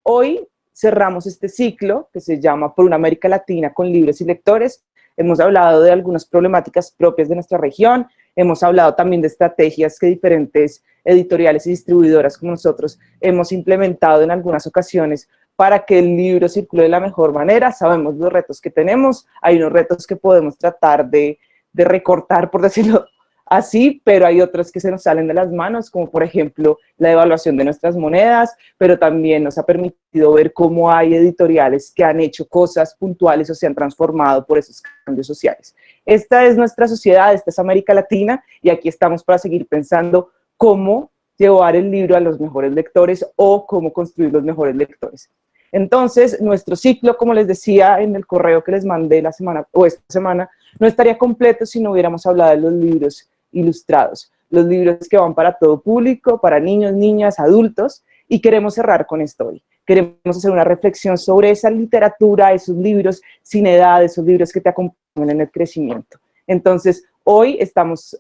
Hoy cerramos este ciclo que se llama Por una América Latina con libros y lectores. Hemos hablado de algunas problemáticas propias de nuestra región, hemos hablado también de estrategias que diferentes editoriales y distribuidoras como nosotros hemos implementado en algunas ocasiones para que el libro circule de la mejor manera. Sabemos los retos que tenemos, hay unos retos que podemos tratar de recortar, por decirlo así, pero hay otros que se nos salen de las manos, como por ejemplo la devaluación de nuestras monedas, pero también nos ha permitido ver cómo hay editoriales que han hecho cosas puntuales o se han transformado por esos cambios sociales. Esta es nuestra sociedad, esta es América Latina, y aquí estamos para seguir pensando cómo llevar el libro a los mejores lectores o cómo construir los mejores lectores. Entonces, nuestro ciclo, como les decía en el correo que les mandé la semana, o esta semana, no estaría completo si no hubiéramos hablado de los libros ilustrados, los libros que van para todo público, para niños, niñas, adultos, y queremos cerrar con esto hoy. Queremos hacer una reflexión sobre esa literatura, esos libros sin edad, esos libros que te acompañan en el crecimiento. Entonces, hoy estamos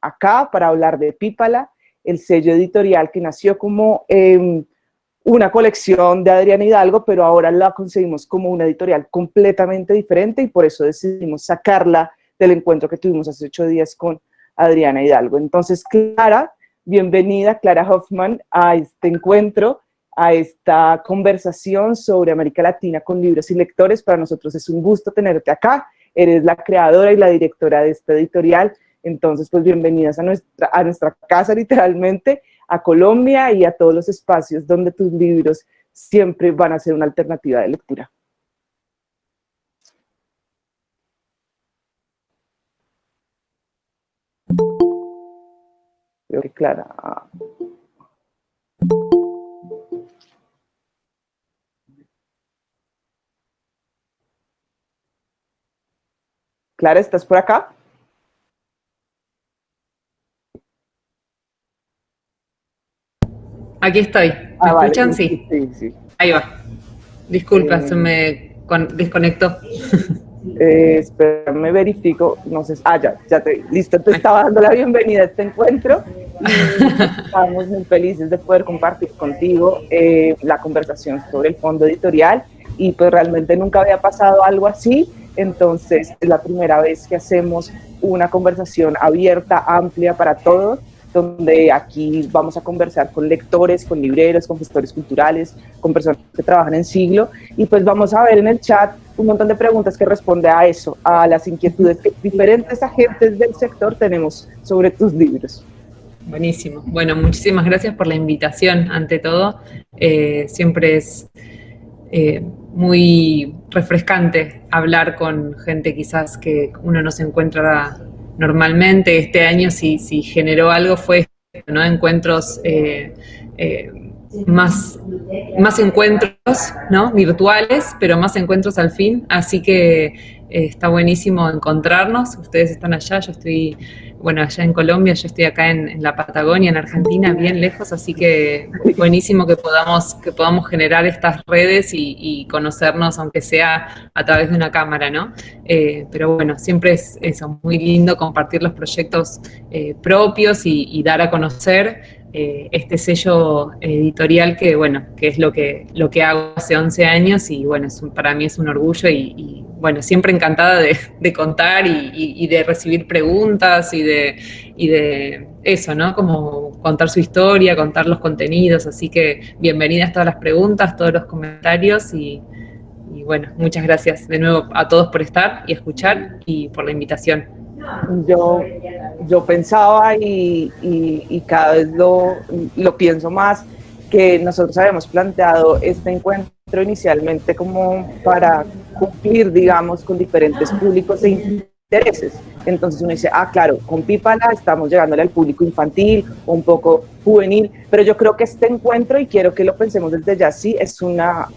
acá para hablar de Pípala, el sello editorial que nació como una colección de Adriana Hidalgo, pero ahora la concebimos como una editorial completamente diferente y por eso decidimos sacarla del encuentro que tuvimos hace 8 días con Adriana Hidalgo. Entonces, Clara, bienvenida, Clara Hoffman, a este encuentro, a esta conversación sobre América Latina con libros y lectores. Para nosotros es un gusto tenerte acá, eres la creadora y la directora de esta editorial, entonces pues bienvenidas a nuestra casa literalmente, a Colombia y a todos los espacios donde tus libros siempre van a ser una alternativa de lectura. Creo que Clara... Clara, ¿estás por acá? Aquí estoy. ¿Me escuchan? Vale, sí. Sí. Ahí va. Disculpa, se me desconectó. Espérame, verifico, no sé, listo, te estaba dando la bienvenida a este encuentro y estamos muy felices de poder compartir contigo la conversación sobre el fondo editorial y pues realmente nunca había pasado algo así, entonces es la primera vez que hacemos una conversación abierta, amplia para todos, donde aquí vamos a conversar con lectores, con libreros, con gestores culturales, con personas que trabajan en siglo, y pues vamos a ver en el chat un montón de preguntas que responde a eso, a las inquietudes que diferentes agentes del sector tenemos sobre tus libros. Buenísimo. Bueno, muchísimas gracias por la invitación, ante todo. Siempre es muy refrescante hablar con gente quizás que uno no se encuentra normalmente. Este año si generó algo fue, ¿no? Encuentros, más encuentros, ¿no? Virtuales, pero más encuentros al fin, así que está buenísimo encontrarnos. Ustedes están allá, yo estoy, bueno, allá en Colombia, yo estoy acá en la Patagonia, en Argentina, bien lejos, así que buenísimo que podamos generar estas redes y conocernos, aunque sea a través de una cámara, ¿no? Pero bueno, siempre es eso, muy lindo compartir los proyectos propios y dar a conocer este sello editorial que, bueno, que es lo que hago hace 11 años y, bueno, para mí es un orgullo y bueno, siempre encantada de contar y de recibir preguntas y de eso, ¿no? Como contar su historia, contar los contenidos, así que bienvenidas todas las preguntas, todos los comentarios y bueno, muchas gracias de nuevo a todos por estar y escuchar y por la invitación. Yo pensaba y cada vez lo pienso más, que nosotros habíamos planteado este encuentro inicialmente como para cumplir, digamos, con diferentes públicos e intereses. Entonces uno dice, claro, con Pípala estamos llegándole al público infantil, un poco juvenil, pero yo creo que este encuentro, y quiero que lo pensemos desde ya, sí, es una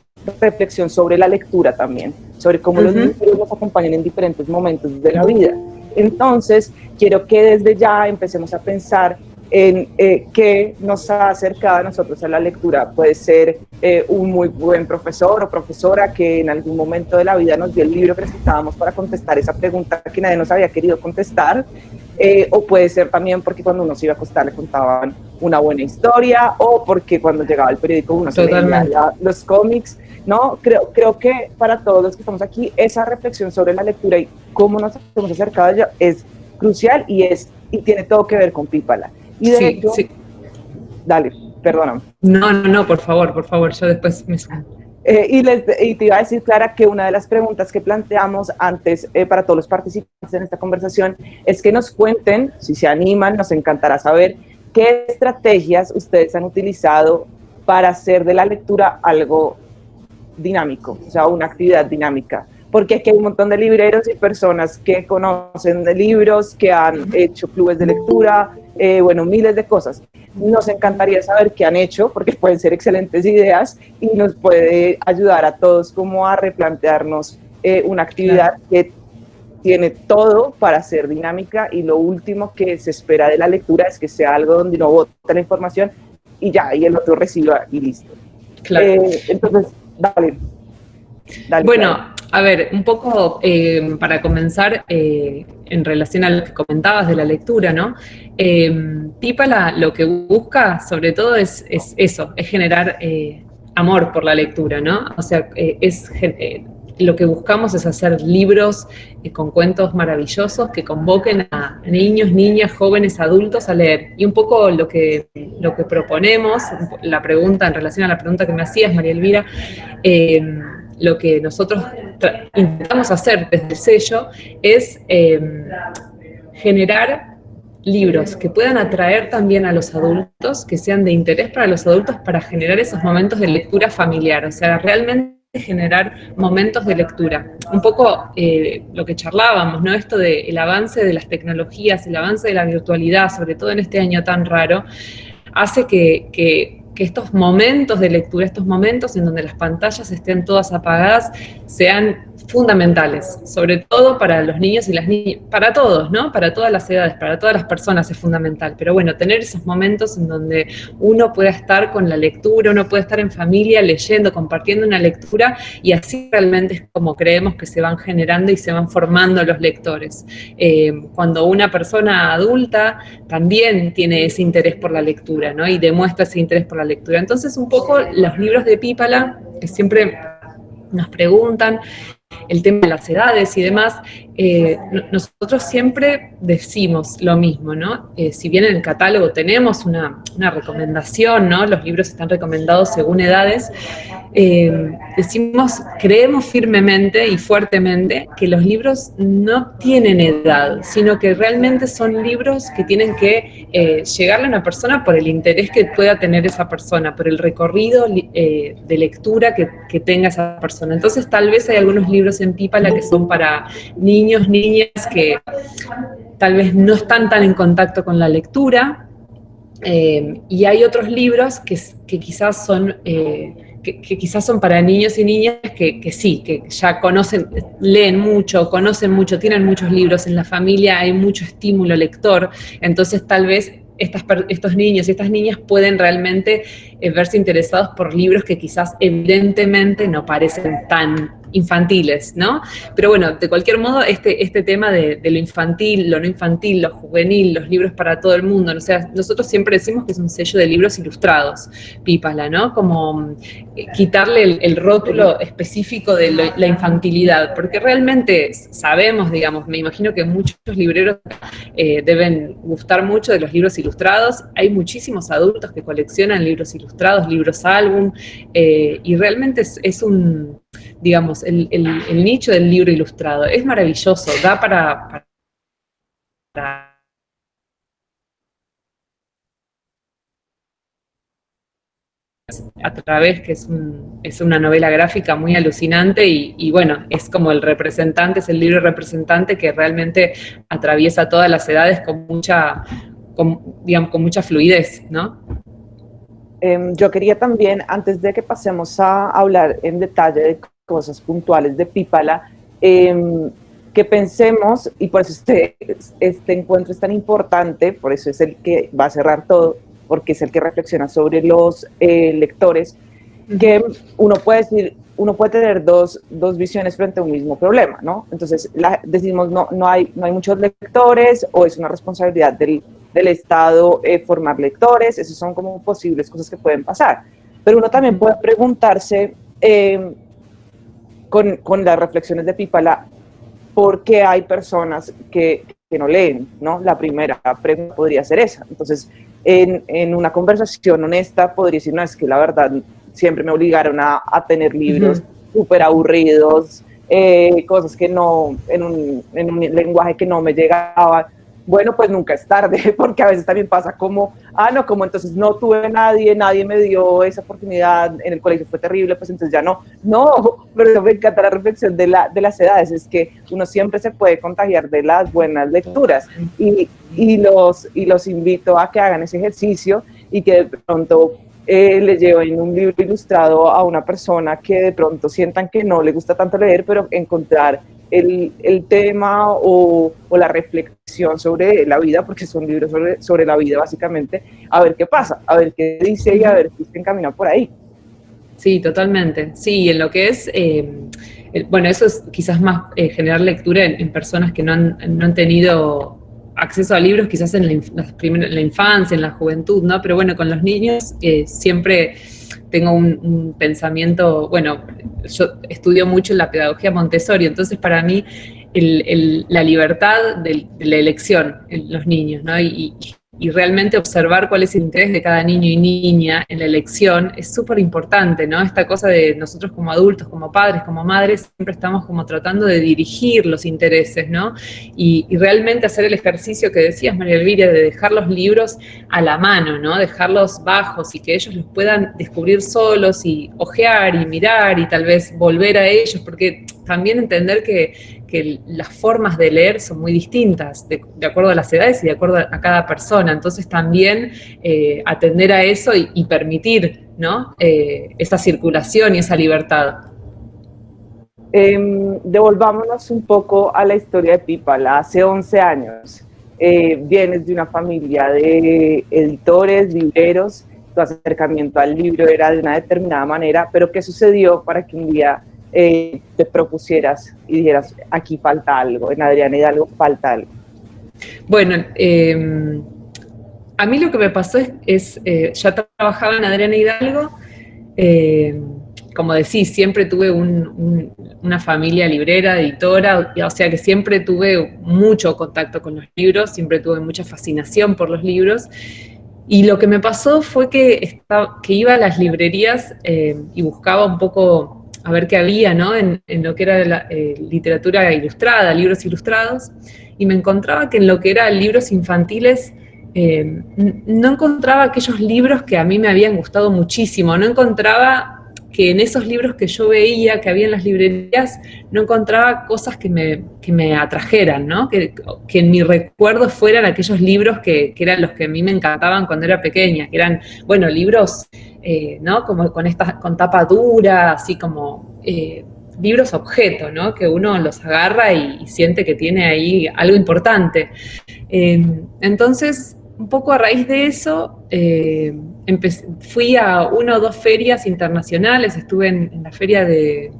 reflexión sobre la lectura también, sobre cómo los libros nos acompañan en diferentes momentos de la vida. Entonces, quiero que desde ya empecemos a pensar en qué nos ha acercado a nosotros a la lectura. Puede ser un muy buen profesor o profesora que en algún momento de la vida nos dio el libro que necesitábamos para contestar esa pregunta que nadie nos había querido contestar, o puede ser también porque cuando uno se iba a acostar le contaban una buena historia o porque cuando llegaba el periódico uno se leía los cómics, ¿no? Creo que para todos los que estamos aquí, esa reflexión sobre la lectura y cómo nos hemos acercado a ella es crucial y tiene todo que ver con Pípala. Y de hecho, dale, perdóname. No, por favor, yo después me sumo. Y te iba a decir, Clara, que una de las preguntas que planteamos antes para todos los participantes en esta conversación es que nos cuenten, si se animan, nos encantará saber qué estrategias ustedes han utilizado para hacer de la lectura algo dinámico, o sea, una actividad dinámica. Porque aquí hay un montón de libreros y personas que conocen de libros, que han hecho clubes de lectura, bueno, miles de cosas. Nos encantaría saber qué han hecho, porque pueden ser excelentes ideas y nos puede ayudar a todos como a replantearnos una actividad que tiene todo para ser dinámica y lo último que se espera de la lectura es que sea algo donde uno bota la información y ya, y el otro reciba y listo. Claro. Entonces, dale. Bueno, Clara. a ver, un poco para comenzar, en relación a lo que comentabas de la lectura, ¿no? Pípala lo que busca, sobre todo, es eso, es generar amor por la lectura, ¿no? O sea, lo que buscamos es hacer libros con cuentos maravillosos que convoquen a niños, niñas, jóvenes, adultos a leer. Y un poco lo que proponemos, la pregunta, en relación a la pregunta que me hacías, María Elvira, lo que nosotros intentamos hacer desde el sello es generar libros que puedan atraer también a los adultos, que sean de interés para los adultos, para generar esos momentos de lectura familiar, o sea, realmente generar momentos de lectura. Un poco lo que charlábamos, ¿no? Esto del avance de las tecnologías, el avance de la virtualidad, sobre todo en este año tan raro, hace que estos momentos de lectura, estos momentos en donde las pantallas estén todas apagadas, sean fundamentales, sobre todo para los niños y las niñas, para todos, ¿no? Para todas las edades, para todas las personas es fundamental. Pero bueno, tener esos momentos en donde uno pueda estar con la lectura, uno puede estar en familia leyendo, compartiendo una lectura, y así realmente es como creemos que se van generando y se van formando los lectores. Cuando una persona adulta también tiene ese interés por la lectura, ¿no? Y demuestra ese interés por la lectura. Entonces, un poco los libros de Pípala, que siempre nos preguntan, el tema de las edades y demás, nosotros siempre decimos lo mismo, ¿no? Si bien en el catálogo tenemos una recomendación, ¿no? Los libros están recomendados según edades, creemos firmemente y fuertemente que los libros no tienen edad, sino que realmente son libros que tienen que llegarle a una persona por el interés que pueda tener esa persona, por el recorrido de lectura que tenga esa persona. Entonces, tal vez hay algunos libros en Pípala que son para niños, niñas que tal vez no están tan en contacto con la lectura, y hay otros libros que quizás son... Que quizás son para niños y niñas que sí, que ya conocen, leen mucho, conocen mucho, tienen muchos libros en la familia, hay mucho estímulo lector, entonces tal vez estos niños y estas niñas pueden realmente verse interesados por libros que quizás evidentemente no parecen tan infantiles, ¿no? Pero bueno, de cualquier modo, este tema de lo infantil, lo no infantil, lo juvenil, los libros para todo el mundo, o sea, nosotros siempre decimos que es un sello de libros ilustrados, Pípala, ¿no? Como quitarle el rótulo específico de la infantilidad, porque realmente sabemos, digamos, me imagino que muchos libreros deben gustar mucho de los libros ilustrados, hay muchísimos adultos que coleccionan libros ilustrados, libros álbum, y realmente es un, digamos, el nicho del libro ilustrado es maravilloso, da para a través, que es una novela gráfica muy alucinante y bueno, es como el representante, es el libro representante que realmente atraviesa todas las edades con mucha fluidez, ¿no? Yo quería también, antes de que pasemos a hablar en detalle de cosas puntuales de Pípala, que pensemos, y por eso este encuentro es tan importante, por eso es el que va a cerrar todo, porque es el que reflexiona sobre los lectores, que uno puede tener dos visiones frente a un mismo problema, ¿no? Entonces decimos, no hay muchos lectores, o es una responsabilidad del del Estado formar lectores. Esas son como posibles cosas que pueden pasar. Pero uno también puede preguntarse, con las reflexiones de Pípala, ¿por qué hay personas que no leen? ¿No? La primera pregunta podría ser esa. Entonces, en una conversación honesta podría decir, no, es que la verdad siempre me obligaron a tener libros súper aburridos, cosas que no, en un lenguaje que no me llegaba. Bueno, pues nunca es tarde, porque a veces también pasa como, no, como entonces no tuve nadie me dio esa oportunidad, en el colegio fue terrible, pues entonces ya no, pero me encanta la reflexión de las edades, es que uno siempre se puede contagiar de las buenas lecturas, y los invito a que hagan ese ejercicio, y que de pronto le lleven un libro ilustrado a una persona que de pronto sientan que no le gusta tanto leer, pero encontrar el tema o la reflexión sobre la vida, porque son libros sobre la vida básicamente, a ver qué pasa, a ver qué dice y a ver si se encamina por ahí. Sí, totalmente. Sí, en lo que es, bueno, eso es quizás más generar lectura en personas que no han tenido acceso a libros, quizás en la infancia, en la juventud, ¿no? Pero bueno, con los niños siempre tengo un pensamiento, bueno, yo estudio mucho la pedagogía Montessori, entonces para mí la libertad de la elección en los niños, ¿no? Y realmente observar cuál es el interés de cada niño y niña en la elección es súper importante, ¿no? Esta cosa de nosotros como adultos, como padres, como madres, siempre estamos como tratando de dirigir los intereses, ¿no? Y realmente hacer el ejercicio que decías, María Elvira, de dejar los libros a la mano, ¿no? Dejarlos bajos y que ellos los puedan descubrir solos y ojear y mirar y tal vez volver a ellos, porque también entender que las formas de leer son muy distintas, de acuerdo a las edades y de acuerdo a cada persona. Entonces también atender a eso y permitir, ¿no? Esa circulación y esa libertad. Devolvámonos un poco a la historia de Pípala. Hace 11 años vienes de una familia de editores, libreros, tu acercamiento al libro era de una determinada manera, pero ¿qué sucedió para que un día te propusieras y dijeras, aquí falta algo, en Adriana Hidalgo falta algo? Bueno, a mí lo que me pasó es ya trabajaba en Adriana Hidalgo, como decís, siempre tuve una familia librera, editora, o sea que siempre tuve mucho contacto con los libros, siempre tuve mucha fascinación por los libros. Y lo que me pasó fue que iba a las librerías y buscaba un poco a ver qué había, ¿no? En lo que era la literatura ilustrada, libros ilustrados, y me encontraba que en lo que eran libros infantiles no encontraba aquellos libros que a mí me habían gustado muchísimo, no encontraba que en esos libros que yo veía que había en las librerías, no encontraba cosas que me atrajeran, ¿no? Que en mi recuerdo fueran aquellos libros que eran los que a mí me encantaban cuando era pequeña, que eran, bueno, libros, ¿no? Como con tapa dura, así como libros objeto, ¿no? Que uno los agarra y siente que tiene ahí algo importante. Entonces, un poco a raíz de eso, fui a 1 o 2 ferias internacionales, estuve en la feria de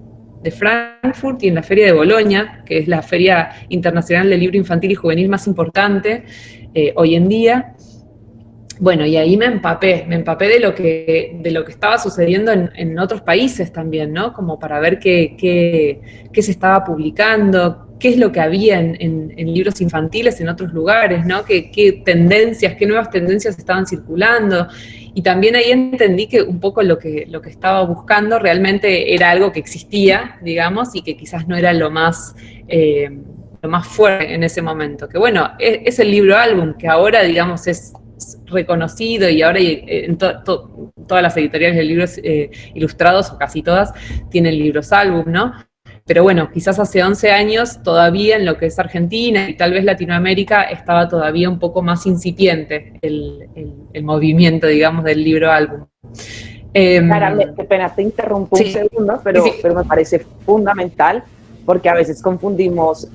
Frankfurt y en la feria de Bolonia, que es la feria internacional del libro infantil y juvenil más importante hoy en día. Bueno, y ahí me empapé de lo que estaba sucediendo en otros países también, ¿no? Como para ver qué se estaba publicando, qué es lo que había en libros infantiles en otros lugares, ¿no? Qué tendencias, qué nuevas tendencias estaban circulando. Y también ahí entendí que un poco lo que estaba buscando realmente era algo que existía, digamos, y que quizás no era lo más fuerte en ese momento. Que bueno, es el libro álbum, que ahora, digamos, es reconocido y ahora en todas las editoriales de libros ilustrados, o casi todas, tienen libros álbum, ¿no? Pero bueno, quizás hace 11 años todavía en lo que es Argentina y tal vez Latinoamérica estaba todavía un poco más incipiente el movimiento, digamos, del libro álbum. Clara, qué pena, te interrumpo un segundo, pero me parece fundamental porque a veces confundimos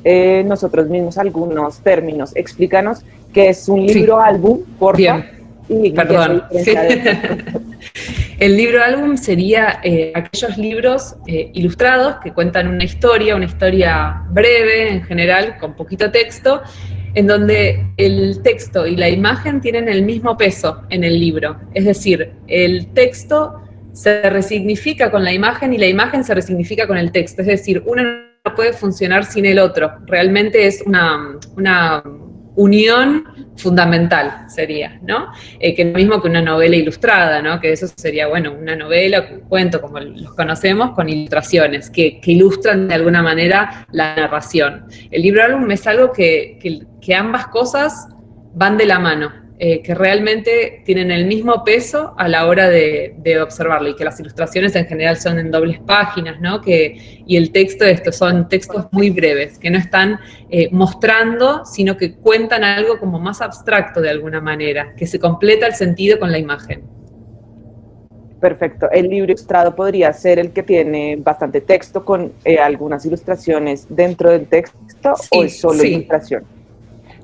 nosotros mismos algunos términos. Explícanos qué es un libro álbum, porfa. Bien. Perdón. El libro álbum sería aquellos libros ilustrados que cuentan una historia breve en general, con poquito texto, en donde el texto y la imagen tienen el mismo peso en el libro. Es decir, el texto se resignifica con la imagen y la imagen se resignifica con el texto. Es decir, uno no puede funcionar sin el otro. Realmente es una unión fundamental, sería, ¿no? Que es lo mismo que una novela ilustrada, ¿no? Que eso sería, bueno, una novela, un cuento, como los conocemos, con ilustraciones, que ilustran de alguna manera la narración. El libro álbum es algo que ambas cosas van de la mano, que realmente tienen el mismo peso a la hora de observarlo, y que las ilustraciones en general son en dobles páginas, ¿no? Y el texto, estos son textos muy breves, que no están mostrando, sino que cuentan algo como más abstracto de alguna manera, que se completa el sentido con la imagen. Perfecto. El libro ilustrado podría ser el que tiene bastante texto con algunas ilustraciones dentro del texto, sí, o es solo ilustración.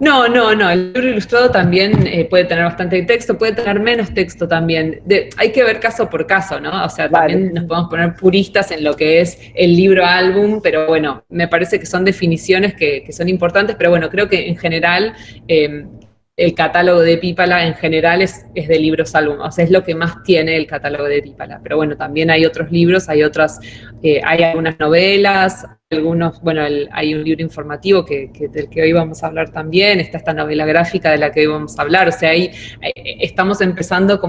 No, el libro ilustrado también puede tener bastante texto, puede tener menos texto también. Hay que ver caso por caso, ¿no? O sea, también nos podemos poner puristas en lo que es el libro álbum, pero bueno, me parece que son definiciones que son importantes, pero bueno, creo que en general el catálogo de Epípala en general es de libros álbum, o sea, es lo que más tiene el catálogo de Epípala. Pero bueno, también hay otros libros, hay algunas novelas, algunos, bueno, hay un libro informativo del que hoy vamos a hablar también, está esta novela gráfica de la que hoy vamos a hablar, o sea, ahí estamos empezando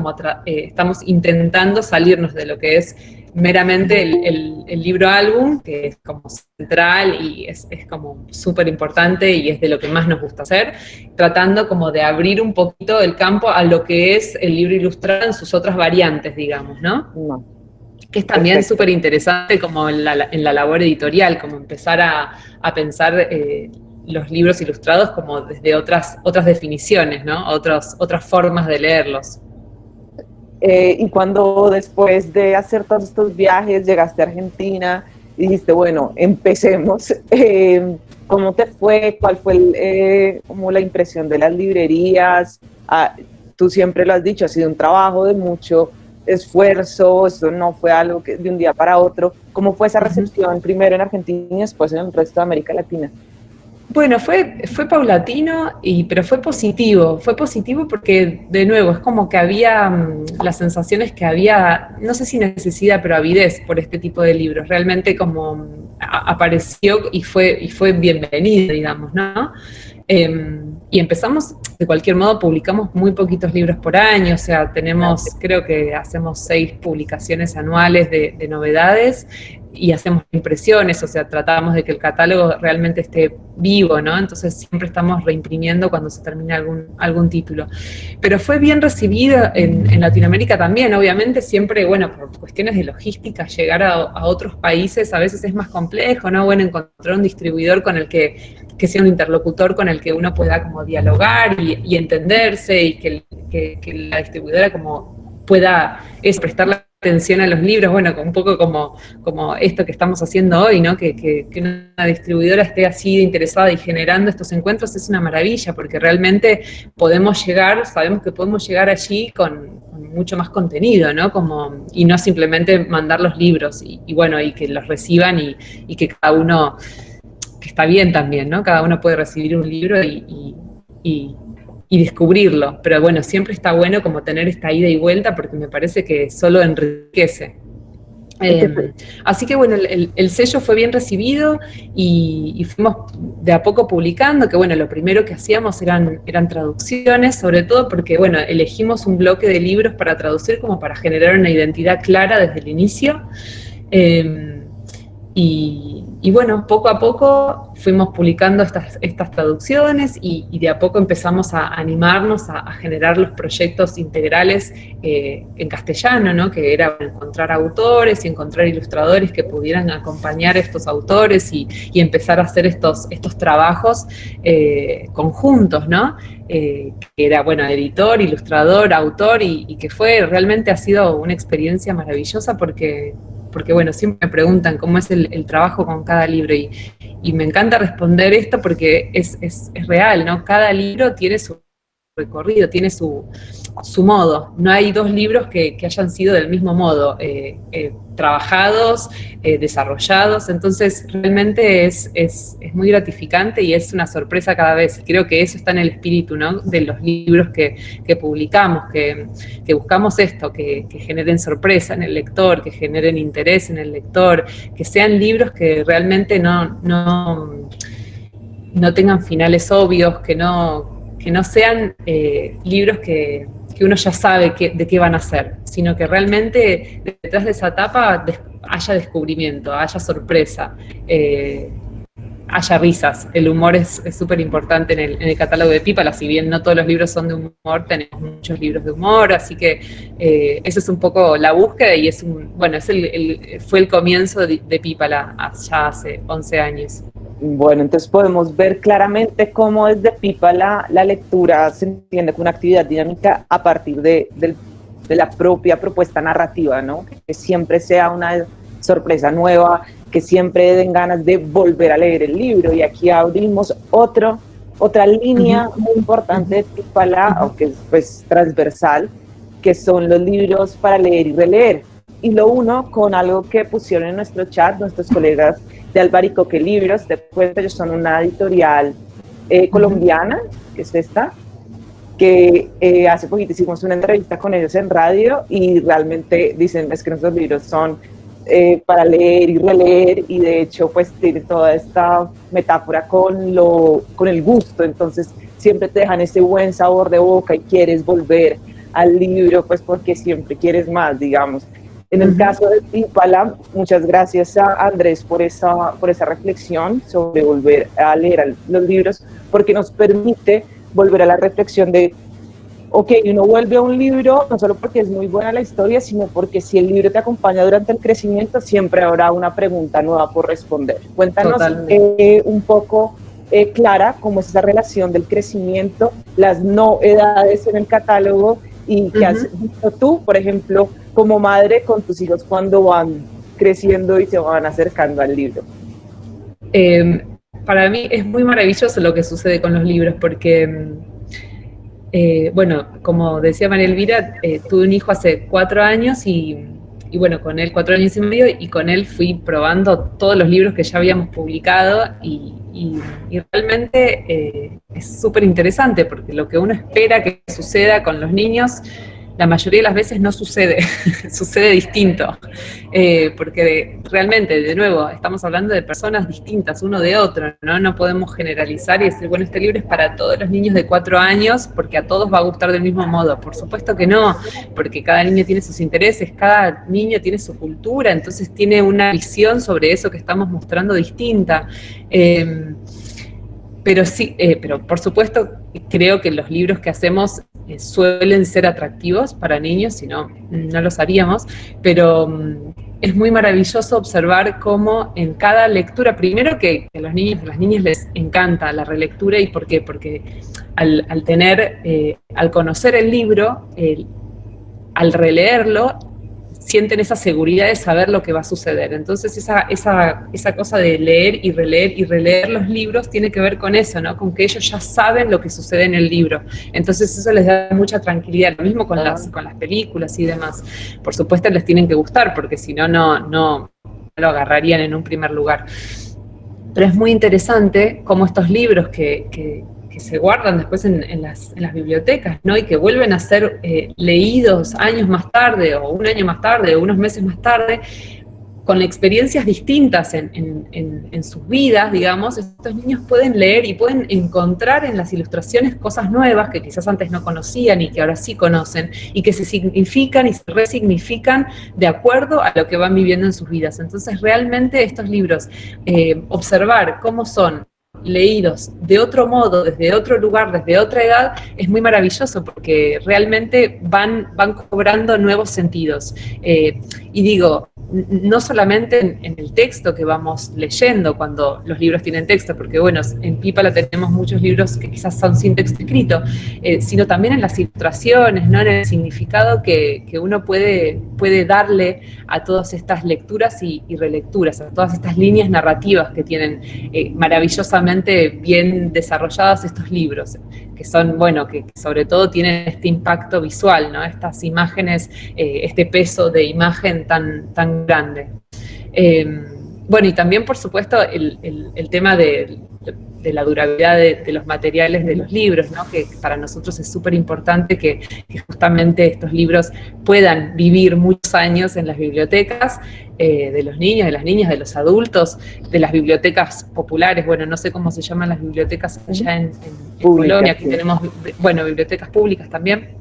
estamos intentando salirnos de lo que es meramente el libro álbum, que es como central y es como súper importante y es de lo que más nos gusta hacer, tratando como de abrir un poquito el campo a lo que es el libro ilustrado en sus otras variantes, digamos, ¿no? Que es también súper interesante como en la labor editorial, como empezar a pensar los libros ilustrados como desde otras definiciones, ¿no? Otras formas de leerlos. Y cuando después de hacer todos estos viajes llegaste a Argentina y dijiste, bueno, empecemos, ¿cómo te fue? ¿Cuál fue como la impresión de las librerías? Tú siempre lo has dicho, ha sido un trabajo de mucho esfuerzo, esto no fue algo que de un día para otro. ¿Cómo fue esa recepción primero en Argentina y después en el resto de América Latina? Bueno, fue paulatino, pero fue positivo porque, de nuevo, es como que había las sensaciones que había, no sé si necesidad, pero avidez por este tipo de libros. Realmente como apareció y fue bienvenido, digamos, ¿no? Y empezamos, de cualquier modo, publicamos muy poquitos libros por año, o sea, creo que hacemos 6 publicaciones anuales de novedades, y hacemos impresiones, o sea, tratamos de que el catálogo realmente esté vivo, ¿no? Entonces siempre estamos reimprimiendo cuando se termina algún título. Pero fue bien recibido en Latinoamérica también, obviamente, siempre, bueno, por cuestiones de logística, llegar a otros países a veces es más complejo, ¿no? Bueno, encontrar un distribuidor con el que sea un interlocutor con el que uno pueda como dialogar y entenderse, y que la distribuidora como pueda prestarle atención a los libros, bueno, un poco como esto que estamos haciendo hoy, ¿no? Que una distribuidora esté así de interesada y generando estos encuentros es una maravilla, porque realmente sabemos que podemos llegar allí con mucho más contenido, ¿no? Y no simplemente mandar los libros y bueno, y que los reciban y que cada uno, que está bien también, ¿no? Cada uno puede recibir un libro y descubrirlo, pero bueno, siempre está bueno como tener esta ida y vuelta, porque me parece que solo enriquece. Así que bueno, el sello fue bien recibido y fuimos de a poco publicando, que bueno, lo primero que hacíamos eran traducciones, sobre todo porque bueno, elegimos un bloque de libros para traducir como para generar una identidad clara desde el inicio. Y bueno, poco a poco fuimos publicando estas traducciones y de a poco empezamos a animarnos a generar los proyectos integrales en castellano, ¿no? Que era encontrar autores y encontrar ilustradores que pudieran acompañar a estos autores y empezar a hacer estos trabajos conjuntos, ¿no? Que era, bueno, editor, ilustrador, autor, y que realmente ha sido una experiencia maravillosa porque bueno, siempre me preguntan cómo es el trabajo con cada libro y me encanta responder esto porque es real, ¿no? Cada libro tiene su recorrido, tiene su su modo. No hay dos libros que hayan sido del mismo modo, trabajados, desarrollados. Entonces, realmente es muy gratificante y es una sorpresa cada vez. Creo que eso está en el espíritu, ¿no?, de los libros que publicamos, que buscamos esto, que generen sorpresa en el lector, que generen interés en el lector, que sean libros que realmente no tengan finales obvios, que no sean libros que uno ya sabe de qué van a ser, sino que realmente detrás de esa tapa haya descubrimiento, haya sorpresa, haya risas. El humor es súper importante en el catálogo de Pípala, si bien no todos los libros son de humor, tenemos muchos libros de humor, así que eso es un poco la búsqueda y fue el comienzo de Pípala ya hace 11 años. Bueno, entonces podemos ver claramente cómo desde Pípala la lectura se entiende como una actividad dinámica a partir de la propia propuesta narrativa, ¿no? Que siempre sea una sorpresa nueva, que siempre den ganas de volver a leer el libro. Y aquí abrimos otra línea muy importante de Pípala, aunque es pues transversal, que son los libros para leer y releer. Y lo uno con algo que pusieron en nuestro chat nuestros colegas de Albaricoque Libros. Después ellos son una editorial colombiana, que es esta, que hace poquito hicimos una entrevista con ellos en radio y realmente dicen es que nuestros libros son para leer y releer, y de hecho pues tiene toda esta metáfora con el gusto, entonces siempre te dejan ese buen sabor de boca y quieres volver al libro pues porque siempre quieres más, digamos. En el caso de Pípala, muchas gracias a Andrés por esa reflexión sobre volver a leer los libros, porque nos permite volver a la reflexión de, ok, uno vuelve a un libro no solo porque es muy buena la historia, sino porque si el libro te acompaña durante el crecimiento, siempre habrá una pregunta nueva por responder. Cuéntanos un poco, Clara, cómo es esa relación del crecimiento, las novedades en el catálogo y qué has visto tú, por ejemplo, como madre con tus hijos cuando van creciendo y se van acercando al libro. Para mí es muy maravilloso lo que sucede con los libros porque, bueno, como decía María Elvira, tuve un hijo hace 4 años y bueno, con él 4 años y medio, y con él fui probando todos los libros que ya habíamos publicado y realmente es súper interesante porque lo que uno espera que suceda con los niños, la mayoría de las veces no sucede, sucede distinto, porque realmente, de nuevo, estamos hablando de personas distintas uno de otro, ¿no? No podemos generalizar y decir, bueno, este libro es para todos los niños de 4 años porque a todos va a gustar del mismo modo. Por supuesto que no, porque cada niño tiene sus intereses, cada niño tiene su cultura, entonces tiene una visión sobre eso que estamos mostrando distinta. Pero sí, pero por supuesto creo que los libros que hacemos suelen ser atractivos para niños, si no, no los haríamos, pero es muy maravilloso observar cómo en cada lectura, primero que a los niños, a las niñas les encanta la relectura. ¿Y por qué? Porque al conocer el libro, al releerlo, sienten esa seguridad de saber lo que va a suceder. Entonces esa cosa de leer y releer los libros tiene que ver con eso, ¿no? Con que ellos ya saben lo que sucede en el libro. Entonces eso les da mucha tranquilidad. Lo mismo con las películas y demás. Por supuesto les tienen que gustar, porque si no, no lo agarrarían en un primer lugar. Pero es muy interesante cómo estos libros que se guardan después en las bibliotecas, ¿no? Y que vuelven a ser leídos años más tarde, o un año más tarde, o unos meses más tarde, con experiencias distintas en sus vidas, digamos. Estos niños pueden leer y pueden encontrar en las ilustraciones cosas nuevas que quizás antes no conocían y que ahora sí conocen, y que se significan y se resignifican de acuerdo a lo que van viviendo en sus vidas. Entonces, realmente estos libros, observar cómo son leídos de otro modo, desde otro lugar, desde otra edad, es muy maravilloso porque realmente van cobrando nuevos sentidos. Y digo, no solamente en el texto que vamos leyendo cuando los libros tienen texto, porque bueno, en Pípala tenemos muchos libros que quizás son sin texto escrito, sino también en las ilustraciones, ¿no? En el significado que uno puede darle a todas estas lecturas y relecturas, a todas estas líneas narrativas que tienen maravillosamente bien desarrolladas estos libros, que son, bueno, que sobre todo tienen este impacto visual, ¿no? Estas imágenes, este peso de imagen tan grande. Bueno, y también, por supuesto, el tema de la durabilidad de los materiales de los libros, ¿no? Que para nosotros es súper importante que justamente estos libros puedan vivir muchos años en las bibliotecas de los niños, de las niñas, de los adultos, de las bibliotecas populares. Bueno, no sé cómo se llaman las bibliotecas allá en Colombia, aquí tenemos, bueno, bibliotecas públicas también.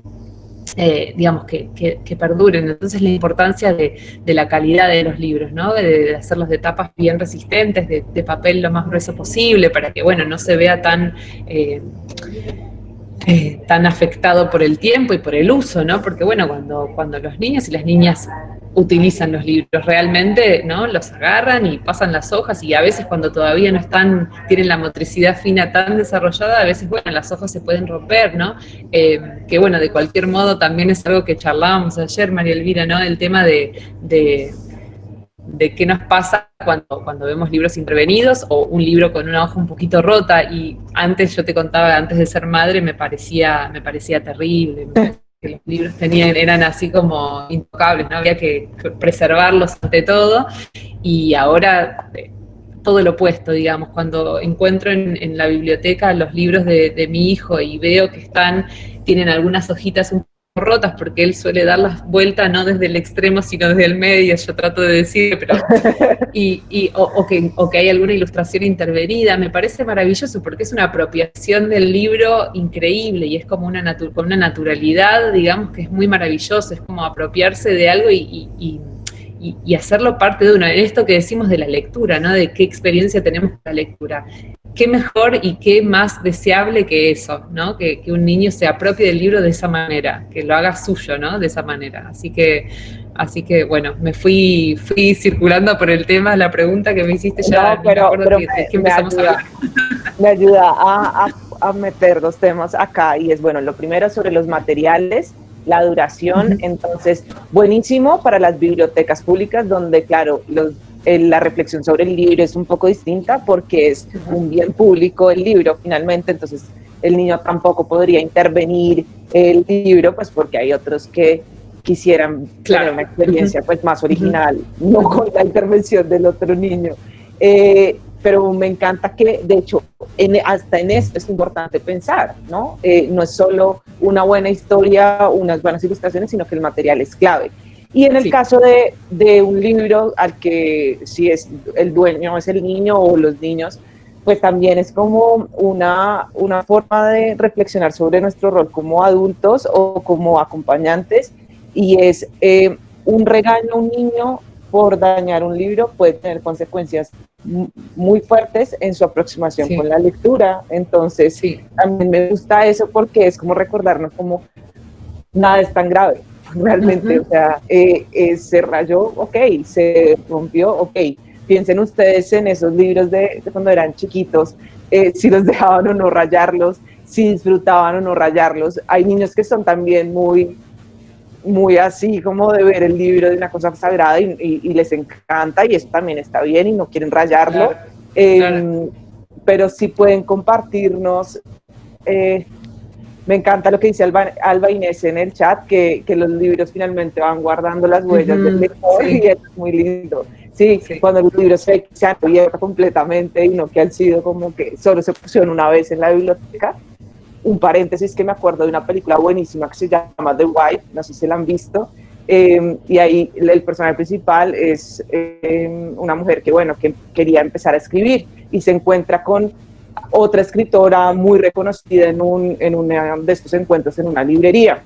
Digamos, que perduren. Entonces la importancia de la calidad de los libros, ¿no? De hacerlos de tapas bien resistentes, de papel lo más grueso posible, para que, bueno, no se vea tan afectado por el tiempo y por el uso, ¿no? Porque, bueno, cuando los niños y las niñas utilizan los libros realmente, ¿no? Los agarran y pasan las hojas, y a veces cuando todavía no tienen la motricidad fina tan desarrollada, a veces, bueno, las hojas se pueden romper, ¿no? Que, bueno, de cualquier modo también es algo que charlábamos ayer, María Elvira, ¿no? El tema de qué nos pasa cuando vemos libros intervenidos o un libro con una hoja un poquito rota. Y antes, yo te contaba, antes de ser madre, me parecía terrible, que los libros eran así como intocables, ¿no? Había que preservarlos ante todo, y ahora todo lo opuesto, digamos. Cuando encuentro en la biblioteca los libros de mi hijo y veo que tienen algunas hojitas un poco rotas, porque él suele dar las vueltas no desde el extremo, sino desde el medio, yo trato de decir, pero o que hay alguna ilustración intervenida, me parece maravilloso, porque es una apropiación del libro increíble, y es como con una naturalidad, digamos, que es muy maravilloso. Es como apropiarse de algo y hacerlo parte de uno. En esto que decimos de la lectura, ¿no? De qué experiencia tenemos con la lectura. Qué mejor y qué más deseable que eso, ¿no? Que un niño se apropie del libro de esa manera, que lo haga suyo, ¿no? De esa manera. Así que bueno, me fui circulando por el tema. La pregunta que me hiciste ya, no, pero que empezamos a hablar. Me ayuda a meter dos temas acá, y es, bueno, lo primero sobre los materiales, la duración. Entonces, buenísimo para las bibliotecas públicas, donde, claro, la reflexión sobre el libro es un poco distinta, porque es un bien público el libro finalmente. Entonces el niño tampoco podría intervenir el libro, pues porque hay otros que quisieran tener una experiencia pues más original, no con la intervención del otro niño. Pero me encanta que, de hecho, hasta en esto es importante pensar, ¿no? No es solo una buena historia, unas buenas ilustraciones, sino que el material es clave. Y en el caso de un libro al que si es el dueño es el niño o los niños, pues también es como una forma de reflexionar sobre nuestro rol como adultos o como acompañantes, y es un regaño a un niño por dañar un libro puede tener consecuencias muy fuertes en su aproximación con la lectura. Entonces, también me gusta eso, porque es como recordarnos como nada es tan grave, realmente. O sea, se rayó, ok, se rompió, ok. Piensen ustedes en esos libros de cuando eran chiquitos, si los dejaban o no rayarlos, si disfrutaban o no rayarlos. Hay niños que son también muy así como de ver el libro de una cosa sagrada y les encanta, y eso también está bien, y no quieren rayarlo. Claro. Pero sí pueden compartirnos. Me encanta lo que dice Alba Inés en el chat, que los libros finalmente van guardando las huellas del lector, y eso es muy lindo. Sí, cuando los libros se han abierto completamente y no que han sido como que solo se pusieron una vez en la biblioteca. Un paréntesis, que me acuerdo de una película buenísima que se llama The Wife, no sé si la han visto, y ahí el personaje principal es una mujer que, bueno, que quería empezar a escribir, y se encuentra con otra escritora muy reconocida en uno de estos encuentros en una librería,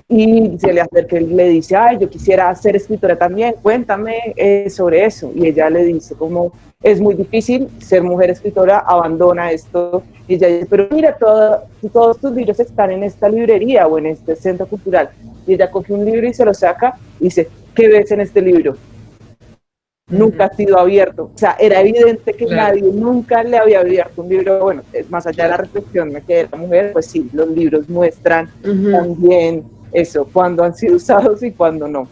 y se le acerca y le dice: ay, yo quisiera ser escritora también, cuéntame sobre eso. Y ella le dice como: es muy difícil ser mujer escritora, abandona esto. Y ella dice: pero mira, todos tus libros están en esta librería o en este centro cultural. Y ella coge un libro y se lo saca y dice: ¿qué ves en este libro? Nunca ha sido abierto. O sea, era evidente que nadie nunca le había abierto un libro. Bueno, más allá de la reflexión de que la mujer, pues sí, los libros muestran también eso, cuando han sido usados y cuando no.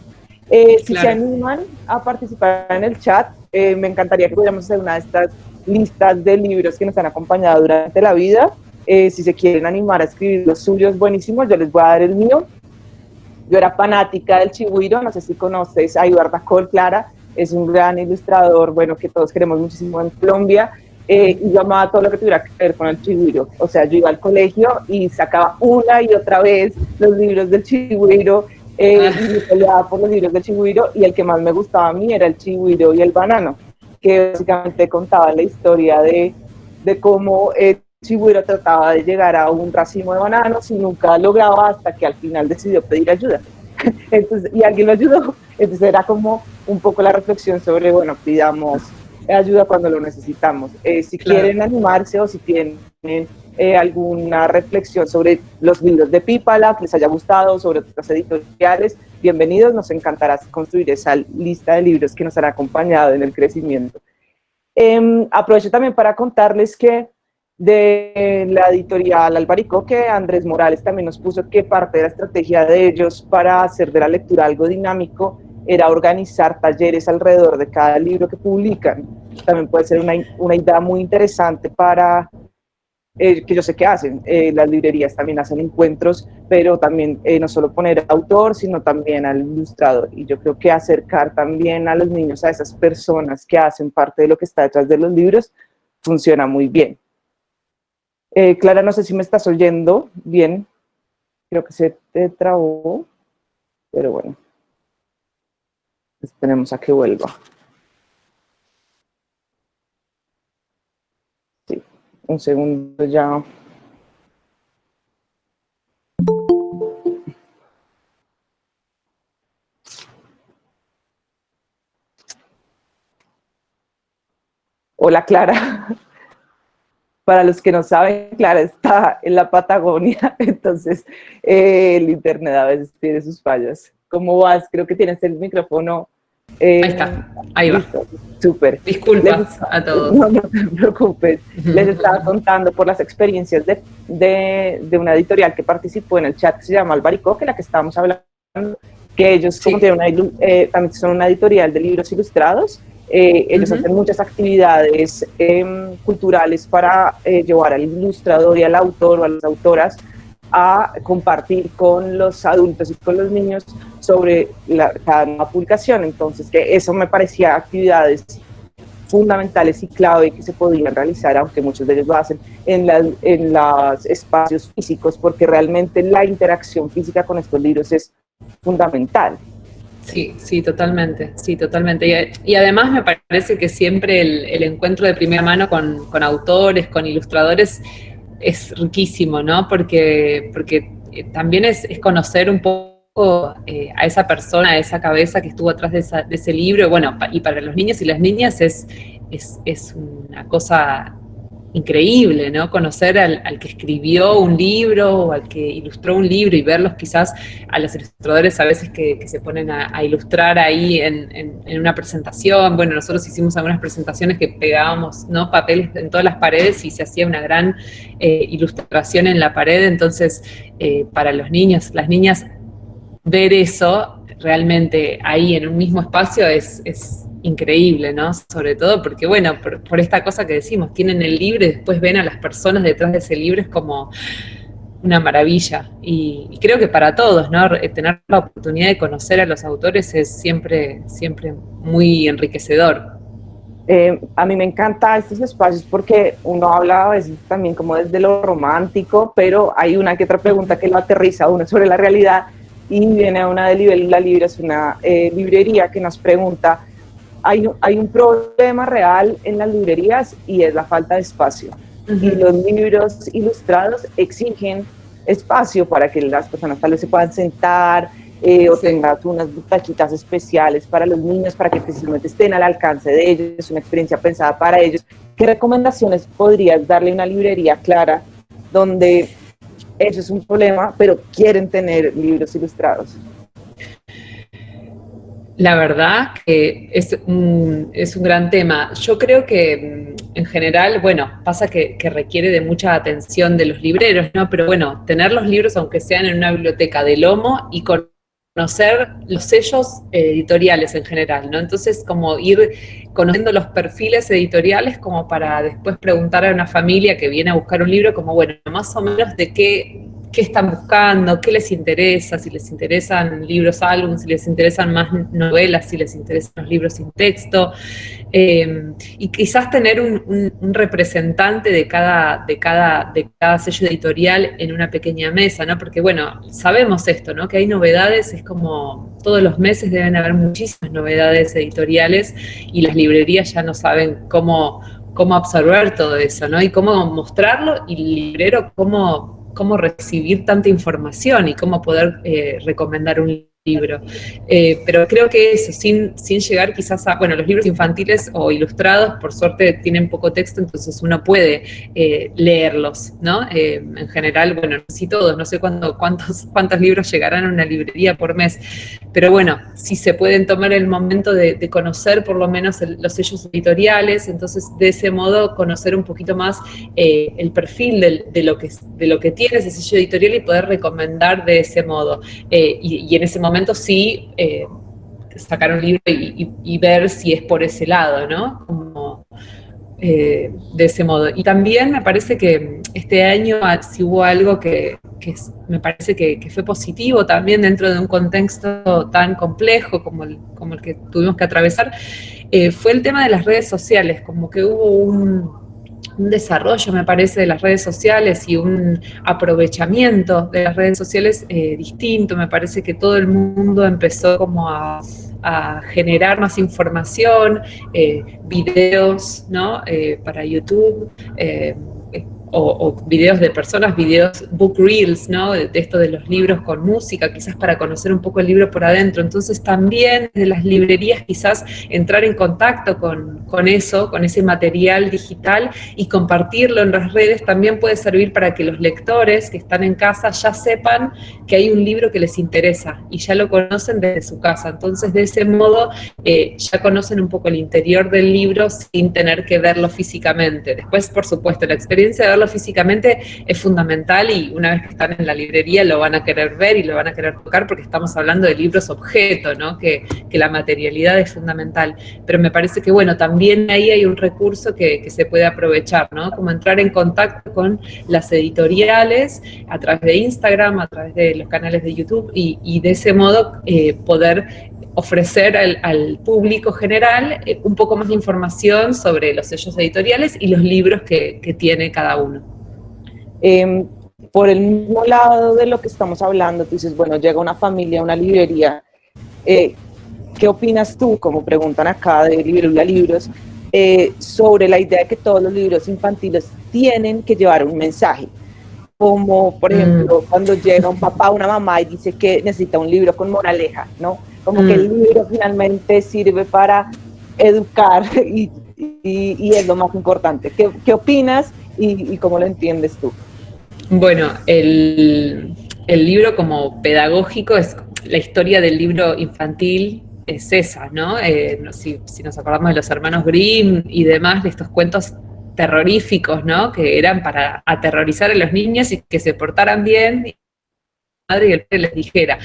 Si se animan a participar en el chat, me encantaría que pudiéramos hacer una de estas listas de libros que nos han acompañado durante la vida. Si se quieren animar a escribir los suyos, buenísimo, yo les voy a dar el mío. Yo era fanática del Chigüiro, no sé si conoces a Ibarra Col, Clara, es un gran ilustrador, bueno, que todos queremos muchísimo en Colombia, y yo amaba todo lo que tuviera que ver con el Chigüiro. O sea, yo iba al colegio y sacaba una y otra vez los libros del Chigüiro, y me peleaba por los libros del Chigüiro, y el que más me gustaba a mí era el Chigüiro y el banano, que básicamente contaba la historia de cómo Chigüiro trataba de llegar a un racimo de bananos y nunca lograba hasta que al final decidió pedir ayuda. Entonces, y alguien lo ayudó. Entonces era como un poco la reflexión sobre, bueno, pidamos ayuda cuando lo necesitamos. Si quieren animarse o si tienen alguna reflexión sobre los libros de Pípala, que les haya gustado, sobre otras editoriales, bienvenidos, nos encantará construir esa lista de libros que nos han acompañado en el crecimiento. Aprovecho también para contarles que de la editorial Albaricoque, Andrés Morales también nos puso que parte de la estrategia de ellos para hacer de la lectura algo dinámico era organizar talleres alrededor de cada libro que publican. También puede ser una idea muy interesante para, que yo sé que hacen, las librerías también hacen encuentros, pero también no solo poner al autor, sino también al ilustrador. Y yo creo que acercar también a los niños a esas personas que hacen parte de lo que está detrás de los libros funciona muy bien. Clara, no sé si me estás oyendo bien, creo que se te trabó, pero bueno, esperemos a que vuelva. Sí, un segundo ya. Hola, Clara. Para los que no saben, Clara está en la Patagonia, entonces el internet a veces tiene sus fallas. ¿Cómo vas? Creo que tienes el micrófono. Ahí está, ahí va. Súper. Disculpas a todos. No te preocupes. Les estaba contando por las experiencias de una editorial que participó en el chat que se llama Albaricoque, la que estábamos hablando, que ellos como tienen también son una editorial de libros ilustrados. Ellos hacen muchas actividades culturales para llevar al ilustrador y al autor o a las autoras a compartir con los adultos y con los niños sobre cada nueva publicación. Entonces, que eso me parecía actividades fundamentales y clave que se podían realizar, aunque muchos de ellos lo hacen en los espacios físicos, porque realmente la interacción física con estos libros es fundamental. Sí, sí, totalmente, sí, totalmente. Y además me parece que siempre el encuentro de primera mano con autores, con ilustradores, es riquísimo, ¿no? Porque también es conocer un poco a esa persona, a esa cabeza que estuvo atrás de ese libro. Bueno, y para los niños y las niñas es una cosa increíble, ¿no? Conocer al que escribió un libro o al que ilustró un libro y verlos quizás a los ilustradores a veces que se ponen a ilustrar ahí en una presentación. Bueno, nosotros hicimos algunas presentaciones que pegábamos, ¿no?, papeles en todas las paredes y se hacía una gran ilustración en la pared. Entonces, para los niños, las niñas, ver eso realmente ahí en un mismo espacio es increíble, ¿no? Sobre todo porque, bueno, por esta cosa que decimos, tienen el libro y después ven a las personas detrás de ese libro, es como una maravilla. Y creo que para todos, ¿no? Tener la oportunidad de conocer a los autores es siempre muy enriquecedor. A mí me encantan estos espacios porque uno habla a veces también como desde lo romántico, pero hay una que otra pregunta que lo aterriza a uno sobre la realidad, y viene una de La Libre, es una librería que nos pregunta: hay un problema real en las librerías y es la falta de espacio. Y los libros ilustrados exigen espacio para que las personas tal vez se puedan sentar, o tengas unas butaquitas especiales para los niños, para que precisamente estén al alcance de ellos, es una experiencia pensada para ellos. ¿Qué recomendaciones podrías darle a una librería, Clara, donde eso es un problema, pero quieren tener libros ilustrados? La verdad que es un gran tema. Yo creo que en general, bueno, pasa que requiere de mucha atención de los libreros, ¿no? Pero bueno, tener los libros, aunque sean en una biblioteca de lomo y con conocer los sellos editoriales en general, ¿no? Entonces, como ir conociendo los perfiles editoriales como para después preguntar a una familia que viene a buscar un libro, como, bueno, más o menos de qué están buscando, qué les interesa, si les interesan libros álbum, si les interesan más novelas, si les interesan los libros sin texto, y quizás tener un representante de cada sello editorial en una pequeña mesa, ¿no? Porque, bueno, sabemos esto, ¿no? Que hay novedades, es como todos los meses deben haber muchísimas novedades editoriales y las librerías ya no saben cómo absorber todo eso, ¿no? Y cómo mostrarlo, y el librero cómo recibir tanta información y cómo poder recomendar un libro. Pero creo que eso, sin llegar quizás a, bueno, los libros infantiles o ilustrados, por suerte tienen poco texto, entonces uno puede leerlos, ¿no? En general, bueno, no sé si todos, no sé cuántos libros llegarán a una librería por mes, pero bueno, si se pueden tomar el momento de conocer por lo menos los sellos editoriales, entonces de ese modo conocer un poquito más el perfil de lo que tiene ese sello editorial y poder recomendar de ese modo. Y en ese momento sí sacar un libro y ver si es por ese lado, ¿no? Como, de ese modo. Y también me parece que este año sí hubo algo que me parece que fue positivo también dentro de un contexto tan complejo como el que tuvimos que atravesar, fue el tema de las redes sociales, como que hubo un desarrollo, me parece, de las redes sociales y un aprovechamiento de las redes sociales distinto. Me parece que todo el mundo empezó como a generar más información, videos, ¿no? Para YouTube, o videos de personas, videos, book reels, ¿no? De esto de los libros con música, quizás para conocer un poco el libro por adentro. Entonces también de las librerías quizás entrar en contacto con eso, con ese material digital y compartirlo en las redes también puede servir para que los lectores que están en casa ya sepan que hay un libro que les interesa y ya lo conocen desde su casa. Entonces de ese modo ya conocen un poco el interior del libro sin tener que verlo físicamente. Después, por supuesto, la experiencia de verlo físicamente es fundamental y una vez que están en la librería lo van a querer ver y lo van a querer tocar porque estamos hablando de libros objeto, ¿no? Que la materialidad es fundamental. Pero me parece que, bueno, también ahí hay un recurso que se puede aprovechar, ¿no? Como entrar en contacto con las editoriales a través de Instagram, a través de los canales de YouTube y de ese modo poder ofrecer al público general un poco más de información sobre los sellos editoriales y los libros que tiene cada uno. Por el mismo lado de lo que estamos hablando, tú dices, bueno, llega una familia a una librería, ¿qué opinas tú, como preguntan acá de Librería Libros, sobre la idea de que todos los libros infantiles tienen que llevar un mensaje? Como, por ejemplo, cuando llega un papá o una mamá y dice que necesita un libro con moraleja, ¿no? Como que el libro finalmente sirve para educar y es lo más importante. ¿Qué opinas y cómo lo entiendes tú? Bueno, el libro como pedagógico es la historia del libro infantil, es esa, ¿no? Si nos acordamos de los hermanos Grimm y demás, de estos cuentos terroríficos, ¿no? Que eran para aterrorizar a los niños y que se portaran bien, y la madre y el padre les dijera.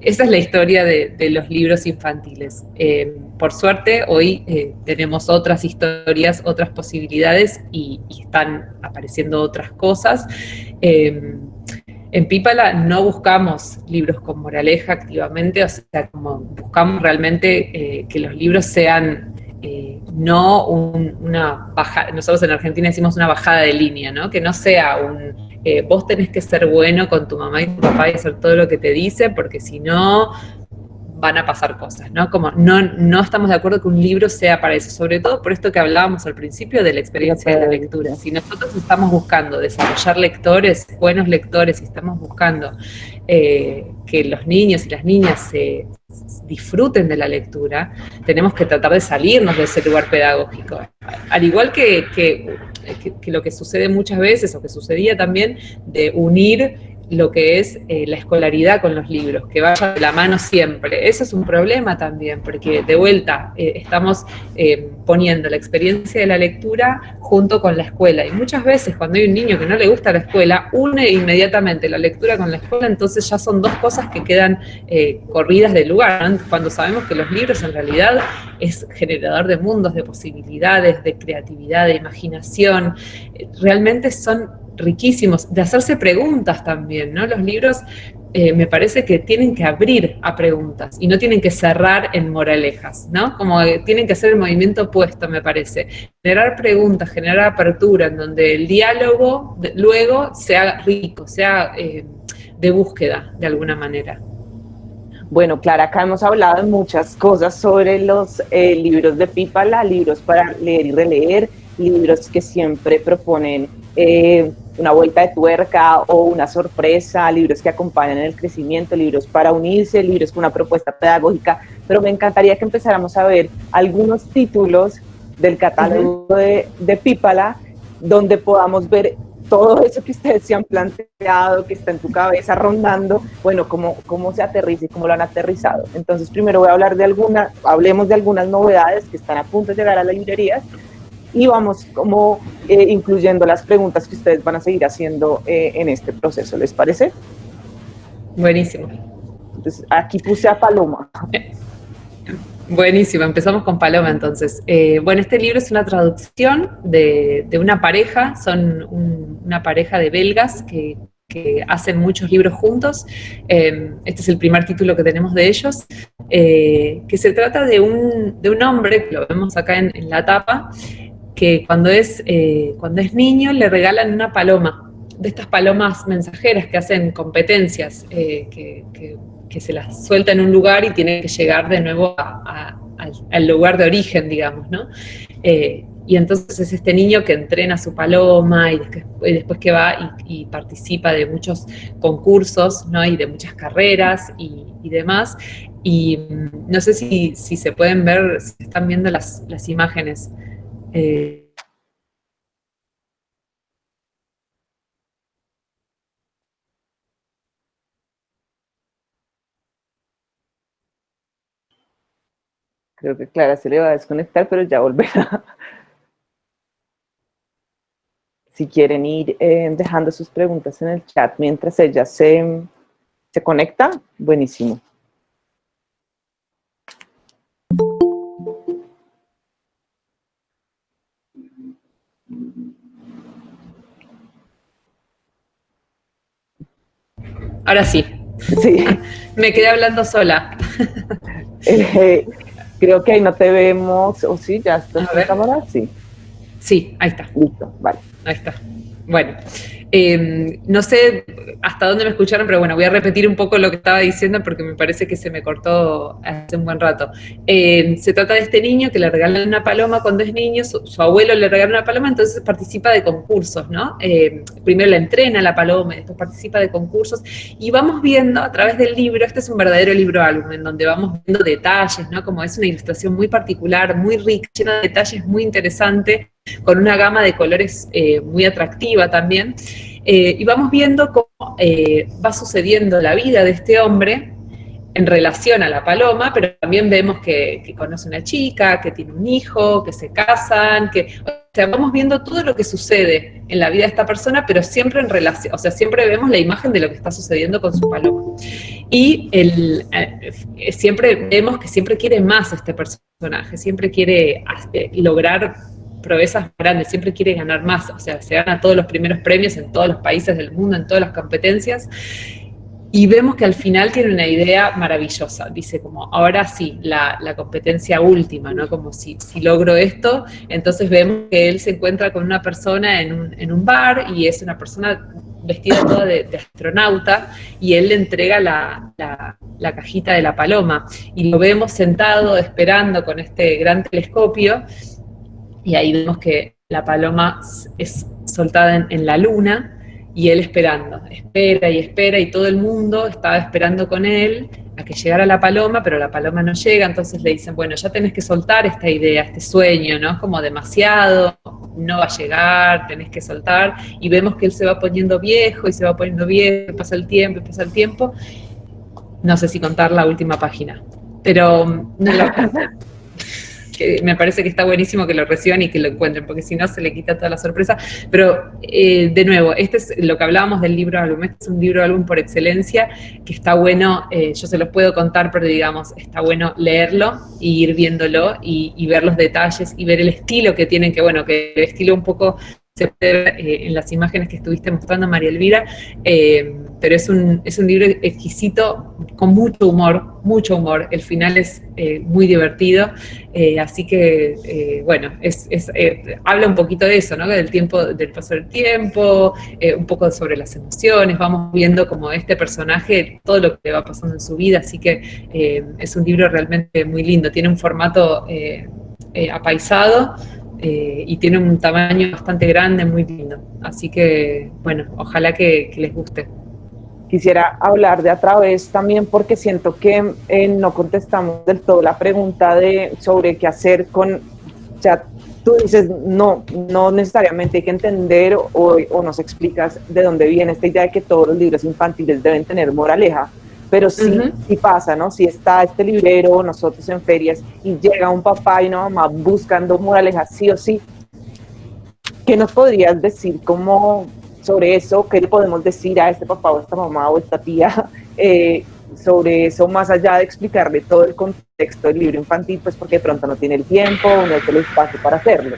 Esa es la historia de los libros infantiles. Por suerte, hoy tenemos otras historias, otras posibilidades y están apareciendo otras cosas. En Pípala no buscamos libros con moraleja activamente, o sea, como buscamos realmente que los libros sean no una bajada, nosotros en Argentina decimos una bajada de línea, ¿no? Que no sea vos tenés que ser bueno con tu mamá y tu papá y hacer todo lo que te dice, porque si no van a pasar cosas, ¿no? Como no estamos de acuerdo que un libro sea para eso, sobre todo por esto que hablábamos al principio de la experiencia de la lectura. Si nosotros estamos buscando desarrollar lectores, buenos lectores, y estamos buscando que los niños y las niñas se disfruten de la lectura, tenemos que tratar de salirnos de ese lugar pedagógico. Al igual que lo que sucede muchas veces, o que sucedía también, de unir lo que es la escolaridad con los libros, que vaya de la mano siempre. Eso es un problema también, porque de vuelta estamos poniendo la experiencia de la lectura junto con la escuela. Y muchas veces cuando hay un niño que no le gusta la escuela, une inmediatamente la lectura con la escuela, entonces ya son dos cosas que quedan corridas del lugar, ¿no? Cuando sabemos que los libros en realidad es generador de mundos, de posibilidades, de creatividad, de imaginación, realmente son riquísimos, de hacerse preguntas también, ¿no? Los libros me parece que tienen que abrir a preguntas y no tienen que cerrar en moralejas, ¿no? Como tienen que hacer el movimiento opuesto, me parece. Generar preguntas, generar apertura, en donde el diálogo luego sea rico, sea de búsqueda, de alguna manera. Bueno, Clara, acá hemos hablado de muchas cosas sobre los libros de Pípala, libros para leer y releer, libros que siempre proponen una vuelta de tuerca o una sorpresa, libros que acompañan el crecimiento, libros para unirse, libros con una propuesta pedagógica, pero me encantaría que empezáramos a ver algunos títulos del catálogo de Pípala, donde podamos ver todo eso que ustedes se han planteado, que está en tu cabeza rondando, bueno, cómo se aterriza y cómo lo han aterrizado. Entonces, primero voy a hablar hablemos de algunas novedades que están a punto de llegar a las librerías, y vamos como incluyendo las preguntas que ustedes van a seguir haciendo en este proceso, ¿les parece? Buenísimo. Entonces, aquí puse a Paloma. Buenísimo, empezamos con Paloma entonces. Bueno, este libro es una traducción de una pareja, son una pareja de belgas que hacen muchos libros juntos. Este es el primer título que tenemos de ellos, que se trata de un hombre, que lo vemos acá en la tapa, que cuando es niño le regalan una paloma, de estas palomas mensajeras que hacen competencias, que se las suelta en un lugar y tiene que llegar de nuevo al lugar de origen, digamos, ¿no? Y entonces es este niño que entrena su paloma y después que va y participa de muchos concursos, ¿no? Y de muchas carreras y demás. Y no sé si se pueden ver, si están viendo las imágenes. Creo que Clara se le va a desconectar, pero ya volverá. Si quieren ir dejando sus preguntas en el chat mientras ella se conecta, buenísimo. Ahora sí. Sí. Me quedé hablando sola. Creo que ahí no te vemos, o sí, ya está en la cámara, sí. Sí, ahí está. Listo, vale. Ahí está. Bueno, no sé hasta dónde me escucharon, pero bueno, voy a repetir un poco lo que estaba diciendo porque me parece que se me cortó hace un buen rato. Se trata de este niño que le regalan una paloma cuando es niño, su abuelo le regala una paloma, entonces participa de concursos, ¿no? Primero la entrena la paloma y después participa de concursos, y vamos viendo a través del libro, este es un verdadero libro álbum, en donde vamos viendo detalles, ¿no? Como es una ilustración muy particular, muy rica, llena de detalles muy interesante, con una gama de colores muy atractiva también, y vamos viendo cómo va sucediendo la vida de este hombre en relación a la paloma, pero también vemos que conoce una chica, que tiene un hijo, que se casan, o sea, vamos viendo todo lo que sucede en la vida de esta persona, pero siempre en relación, o sea, siempre vemos la imagen de lo que está sucediendo con su paloma. Y siempre vemos que siempre quiere más este personaje, siempre quiere lograr proezas grandes, siempre quiere ganar más, o sea, se gana todos los primeros premios en todos los países del mundo, en todas las competencias, y vemos que al final tiene una idea maravillosa, dice como, ahora sí, la competencia última, ¿no? Como si logro esto, entonces vemos que él se encuentra con una persona en un bar, y es una persona vestida toda de astronauta, y él le entrega la cajita de la paloma, y lo vemos sentado esperando con este gran telescopio. Y ahí vemos que la paloma es soltada en la luna, y él esperando, espera y espera, y todo el mundo estaba esperando con él a que llegara la paloma, pero la paloma no llega, entonces le dicen, bueno, ya tenés que soltar esta idea, este sueño, ¿no? Como demasiado, no va a llegar, tenés que soltar, y vemos que él se va poniendo viejo, y se va poniendo viejo, y pasa el tiempo, no sé si contar la última página, pero no lo que me parece que está buenísimo que lo reciban y que lo encuentren, porque si no se le quita toda la sorpresa. Pero, de nuevo, este es lo que hablábamos del libro álbum. Este es un libro álbum por excelencia, que está bueno, yo se los puedo contar, pero digamos, está bueno leerlo y ir viéndolo y ver los detalles y ver el estilo que tienen, que bueno, que el estilo un poco se puede ver en las imágenes que estuviste mostrando, María Elvira, pero es un libro exquisito, con mucho humor, el final es muy divertido, así que, bueno, habla un poquito de eso, ¿no? Del paso del tiempo, un poco sobre las emociones, vamos viendo como este personaje, todo lo que le va pasando en su vida, así que es un libro realmente muy lindo, tiene un formato apaisado, y tiene un tamaño bastante grande, muy lindo. Así que, bueno, ojalá que les guste. Quisiera hablar de A Través también porque siento que no contestamos del todo la pregunta sobre qué hacer con, o sea, tú dices, no necesariamente hay que entender o nos explicas de dónde viene esta idea de que todos los libros infantiles deben tener moraleja, pero sí, sí pasa, ¿no? Si está este librero, nosotros en ferias, y llega un papá y una mamá buscando moraleja sí o sí, ¿qué nos podrías decir sobre eso? ¿Qué le podemos decir a este papá o esta mamá o esta tía sobre eso, más allá de explicarle todo el contexto del libro infantil, pues porque de pronto no tiene el tiempo, no hay el espacio para hacerlo?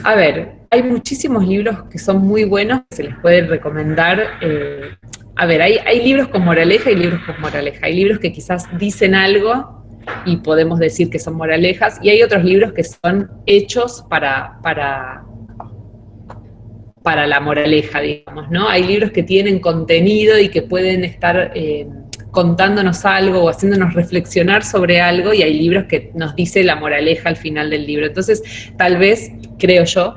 A ver, hay muchísimos libros que son muy buenos, que se les puede recomendar. A ver, hay libros con moraleja y libros con moraleja. Hay libros que quizás dicen algo y podemos decir que son moralejas, y hay otros libros que son hechos para la moraleja, digamos, ¿no? Hay libros que tienen contenido y que pueden estar contándonos algo o haciéndonos reflexionar sobre algo, y hay libros que nos dice la moraleja al final del libro. Entonces, tal vez, creo yo,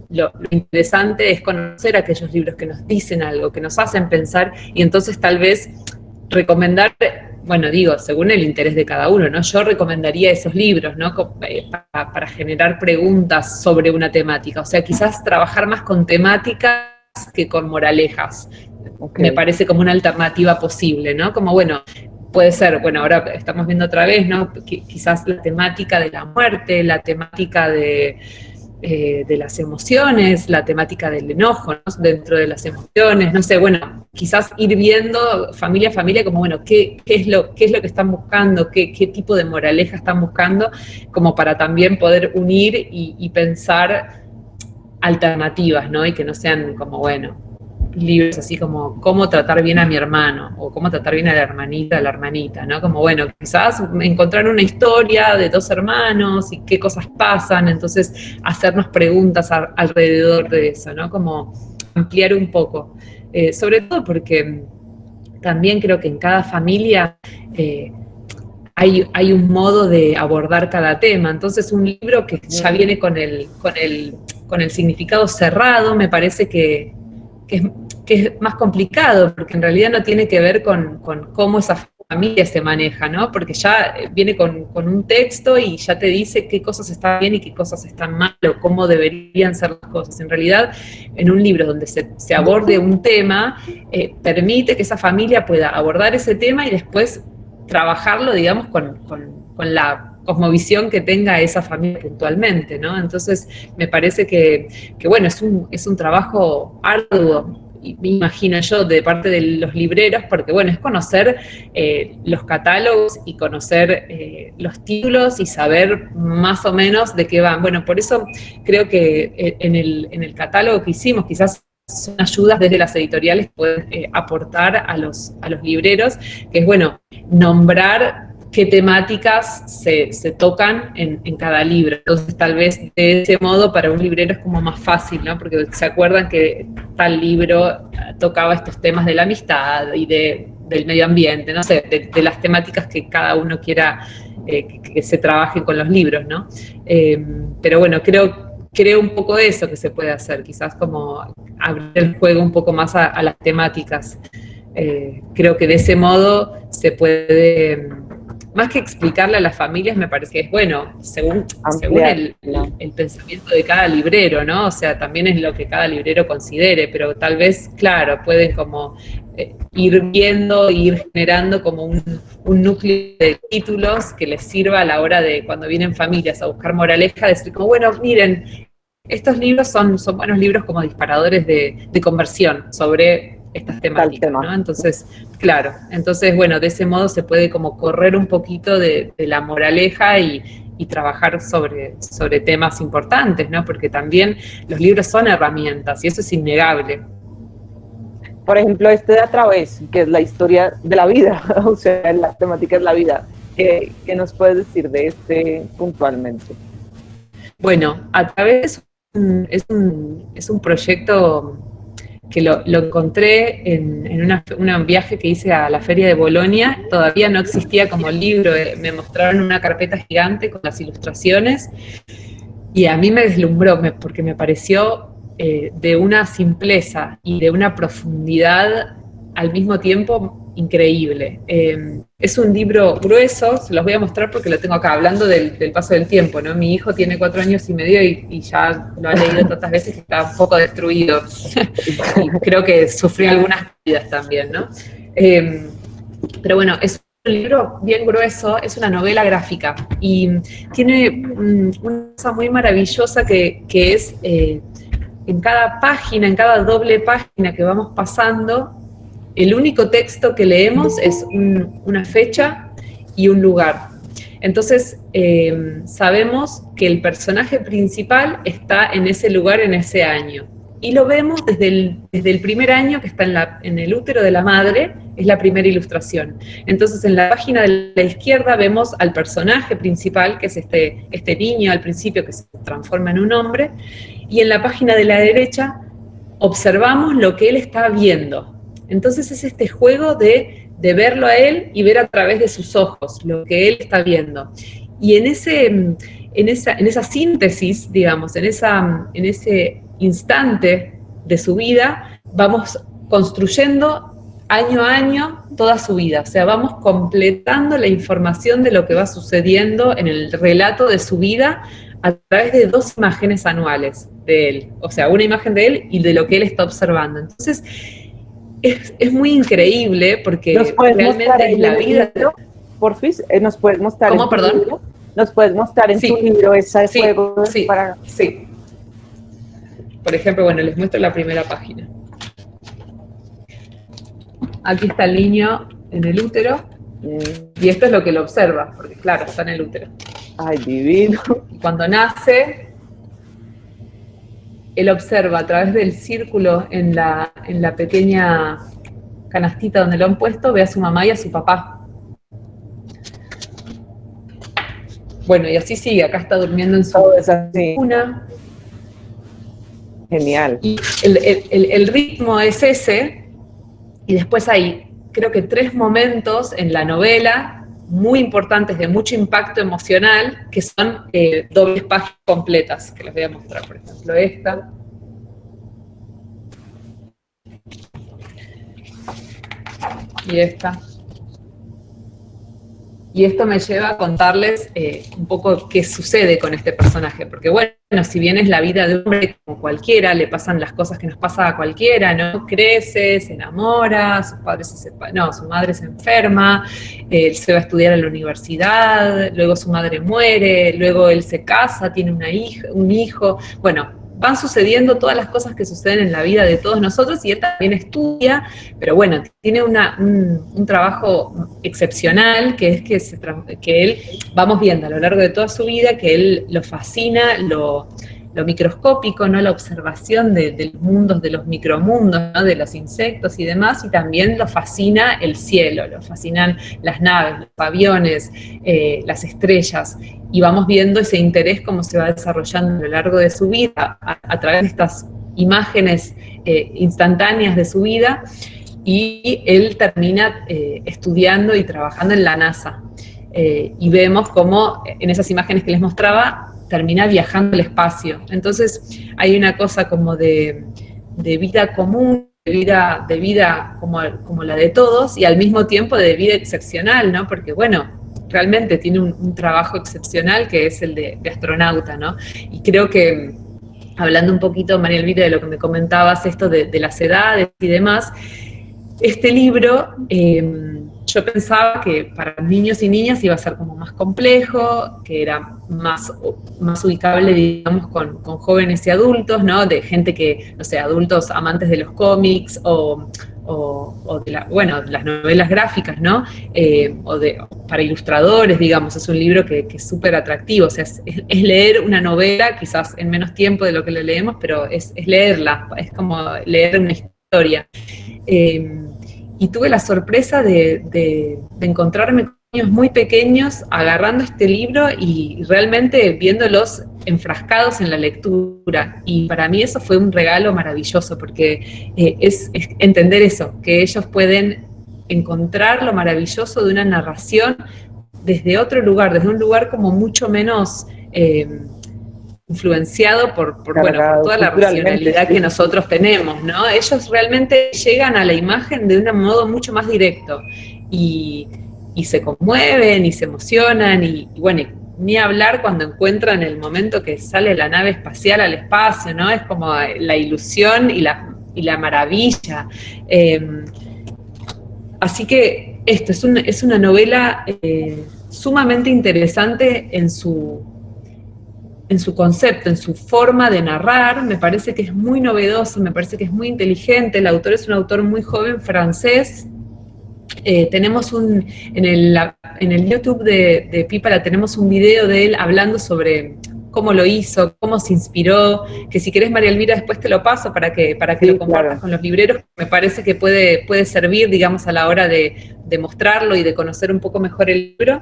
lo interesante es conocer aquellos libros que nos dicen algo, que nos hacen pensar, y entonces tal vez recomendar, bueno, digo, según el interés de cada uno, ¿no? Yo recomendaría esos libros, ¿no? Para generar preguntas sobre una temática. O sea, quizás trabajar más con temáticas que con moralejas. Okay. Me parece como una alternativa posible, ¿no? Como, bueno, puede ser, bueno, ahora estamos viendo otra vez, ¿no? Quizás la temática de la muerte, la temática de las emociones, la temática del enojo, ¿no? Dentro de las emociones, no sé, bueno, quizás ir viendo familia a familia como, bueno, qué es lo que están buscando, qué tipo de moraleja están buscando, como para también poder unir y pensar alternativas, ¿no? Y que no sean como, bueno, libros así como cómo tratar bien a mi hermano o cómo tratar bien a la hermanita, ¿no? Como, bueno, quizás encontrar una historia de dos hermanos y qué cosas pasan, entonces hacernos preguntas alrededor de eso, ¿no? Como ampliar un poco. Sobre todo porque también creo que en cada familia hay un modo de abordar cada tema, entonces un libro que ya viene con el significado cerrado, me parece que es más complicado, porque en realidad no tiene que ver con cómo esa familia se maneja, ¿no? Porque ya viene con un texto y ya te dice qué cosas están bien y qué cosas están mal, o cómo deberían ser las cosas. En realidad, en un libro donde se aborde un tema, permite que esa familia pueda abordar ese tema y después trabajarlo, digamos, con la cosmovisión que tenga esa familia puntualmente, ¿no? Entonces, me parece que bueno, es un trabajo arduo, me imagino yo, de parte de los libreros, porque bueno, es conocer los catálogos y conocer los títulos y saber más o menos de qué van. Bueno, por eso creo que en el catálogo que hicimos, quizás son ayudas desde las editoriales que pueden aportar a los libreros, que es, bueno, nombrar qué temáticas se tocan en cada libro. Entonces, tal vez de ese modo para un librero es como más fácil, ¿no? Porque se acuerdan que tal libro tocaba estos temas de la amistad y del medio ambiente, no sé, de las temáticas que cada uno quiera que se trabajen con los libros, ¿no? Pero bueno, creo un poco eso que se puede hacer, quizás como abrir el juego un poco más a las temáticas. Creo que de ese modo se puede, más que explicarle a las familias, me parece que es bueno, según el pensamiento de cada librero, ¿no? O sea, también es lo que cada librero considere, pero tal vez, claro, pueden como ir viendo, ir generando como un núcleo de títulos que les sirva a la hora de cuando vienen familias a buscar moraleja, decir como, bueno, miren, estos libros son buenos libros como disparadores de conversión sobre estas temáticas, ¿no? Entonces, claro, entonces, bueno, de ese modo se puede como correr un poquito de la moraleja y trabajar sobre temas importantes, ¿no? Porque también los libros son herramientas y eso es innegable. Por ejemplo, este de A Través, que es la historia de la vida, o sea, la temática es la vida. ¿Qué nos puedes decir de este puntualmente? Bueno, A Través es un proyecto que lo encontré en un viaje que hice a la Feria de Bolonia. Todavía no existía como libro, me mostraron una carpeta gigante con las ilustraciones y a mí me deslumbró porque me pareció de una simpleza y de una profundidad al mismo tiempo increíble. Es un libro grueso, se los voy a mostrar porque lo tengo acá, hablando del paso del tiempo, ¿no? Mi hijo tiene 4 años y medio y ya lo ha leído tantas veces que está un poco destruido. Y creo que sufrió algunas caídas también, ¿no? Pero bueno, es un libro bien grueso, es una novela gráfica y tiene una cosa muy maravillosa que es en cada página, en cada doble página que vamos pasando, el único texto que leemos es una fecha y un lugar. Entonces, sabemos que el personaje principal está en ese lugar, en ese año. Y lo vemos desde el primer año que está en el útero de la madre, es la primera ilustración. Entonces, en la página de la izquierda vemos al personaje principal, que es este niño al principio que se transforma en un hombre, y en la página de la derecha observamos lo que él está viendo. Entonces es este juego de verlo a él y ver a través de sus ojos lo que él está viendo. Y en esa síntesis, digamos, en ese instante de su vida, vamos construyendo año a año toda su vida. O sea, vamos completando la información de lo que va sucediendo en el relato de su vida a través de 2 imágenes anuales de él. O sea, una imagen de él y de lo que él está observando. Entonces, es muy increíble porque realmente es la vida. Porfis, ¿nos puedes mostrar? ¿Cómo, perdón? Libro? ¿Nos puedes mostrar en tu libro ese juego? Sí. Por ejemplo, bueno, les muestro la primera página. Aquí está el niño en el útero, y esto es lo que lo observa, porque claro, está en el útero. Ay, divino. Y cuando nace, él observa a través del círculo en la pequeña canastita donde lo han puesto, ve a su mamá y a su papá. Bueno, y así sigue, acá está durmiendo en su cuna. Genial. Y el ritmo es ese, y después hay, creo que 3 momentos en la novela muy importantes, de mucho impacto emocional, que son dobles páginas completas, que les voy a mostrar, por ejemplo, esta. Y esta. Y esto me lleva a contarles un poco qué sucede con este personaje, porque bueno, si bien es la vida de un hombre como cualquiera, le pasan las cosas que nos pasa a cualquiera, ¿no? Crece, se enamora, sus padres su madre se enferma, se va a estudiar a la universidad, luego su madre muere, luego él se casa, tiene un hijo, bueno, van sucediendo todas las cosas que suceden en la vida de todos nosotros y él también estudia, pero bueno, tiene un trabajo excepcional que es que él, vamos viendo a lo largo de toda su vida, que él lo fascina, lo microscópico, ¿no? La observación de los mundos, de los micromundos, ¿no? De los insectos y demás, y también lo fascina el cielo, lo fascinan las naves, los aviones, las estrellas, y vamos viendo ese interés cómo se va desarrollando a lo largo de su vida, a través de estas imágenes instantáneas de su vida, y él termina estudiando y trabajando en la NASA. Y vemos cómo en esas imágenes que les mostraba, termina viajando al espacio. Entonces hay una cosa como de vida común, de vida como la de todos, y al mismo tiempo de vida excepcional, ¿no? Porque bueno, realmente tiene un trabajo excepcional que es el de astronauta, ¿no? Y creo que, hablando un poquito, María Elvira, de lo que me comentabas, esto de las edades y demás, este libro, yo pensaba que para niños y niñas iba a ser como más complejo, que era más ubicable, digamos, con jóvenes y adultos, ¿no? De gente que, no sé, adultos amantes de los cómics o de las novelas gráficas, ¿no? Para ilustradores, digamos, es un libro que es súper atractivo, o sea, es leer una novela, quizás en menos tiempo de lo que lo leemos, pero es leerla, es como leer una historia. Y tuve la sorpresa de encontrarme con niños muy pequeños agarrando este libro y realmente viéndolos enfrascados en la lectura. Y para mí eso fue un regalo maravilloso, porque es entender eso, que ellos pueden encontrar lo maravilloso de una narración desde otro lugar, desde un lugar como mucho menos influenciado por toda la racionalidad que nosotros tenemos, ¿no? Ellos realmente llegan a la imagen de un modo mucho más directo y se conmueven y se emocionan y bueno, ni hablar cuando encuentran el momento que sale la nave espacial al espacio, ¿no? Es como la ilusión y la maravilla. Así que esto es una novela sumamente interesante en su concepto, en su forma de narrar. Me parece que es muy novedoso, me parece que es muy inteligente. El autor es un autor muy joven, francés. Tenemos en el YouTube de Pípala tenemos un video de él hablando sobre cómo lo hizo, cómo se inspiró, que si querés, María Elvira, después te lo paso para que sí, lo compartas, claro, con los libreros. Me parece que puede servir, digamos, a la hora de mostrarlo y de conocer un poco mejor el libro.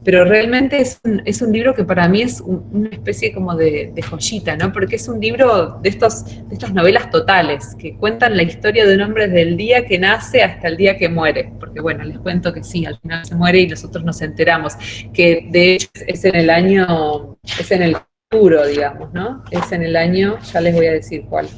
Pero realmente es un libro que para mí es una especie como de joyita, ¿no? Porque es un libro de estas novelas totales, que cuentan la historia de un hombre desde el día que nace hasta el día que muere. Porque bueno, les cuento que sí, al final se muere y nosotros nos enteramos, que de hecho es en el futuro, digamos, ¿no? Es en el año, ya les voy a decir cuál.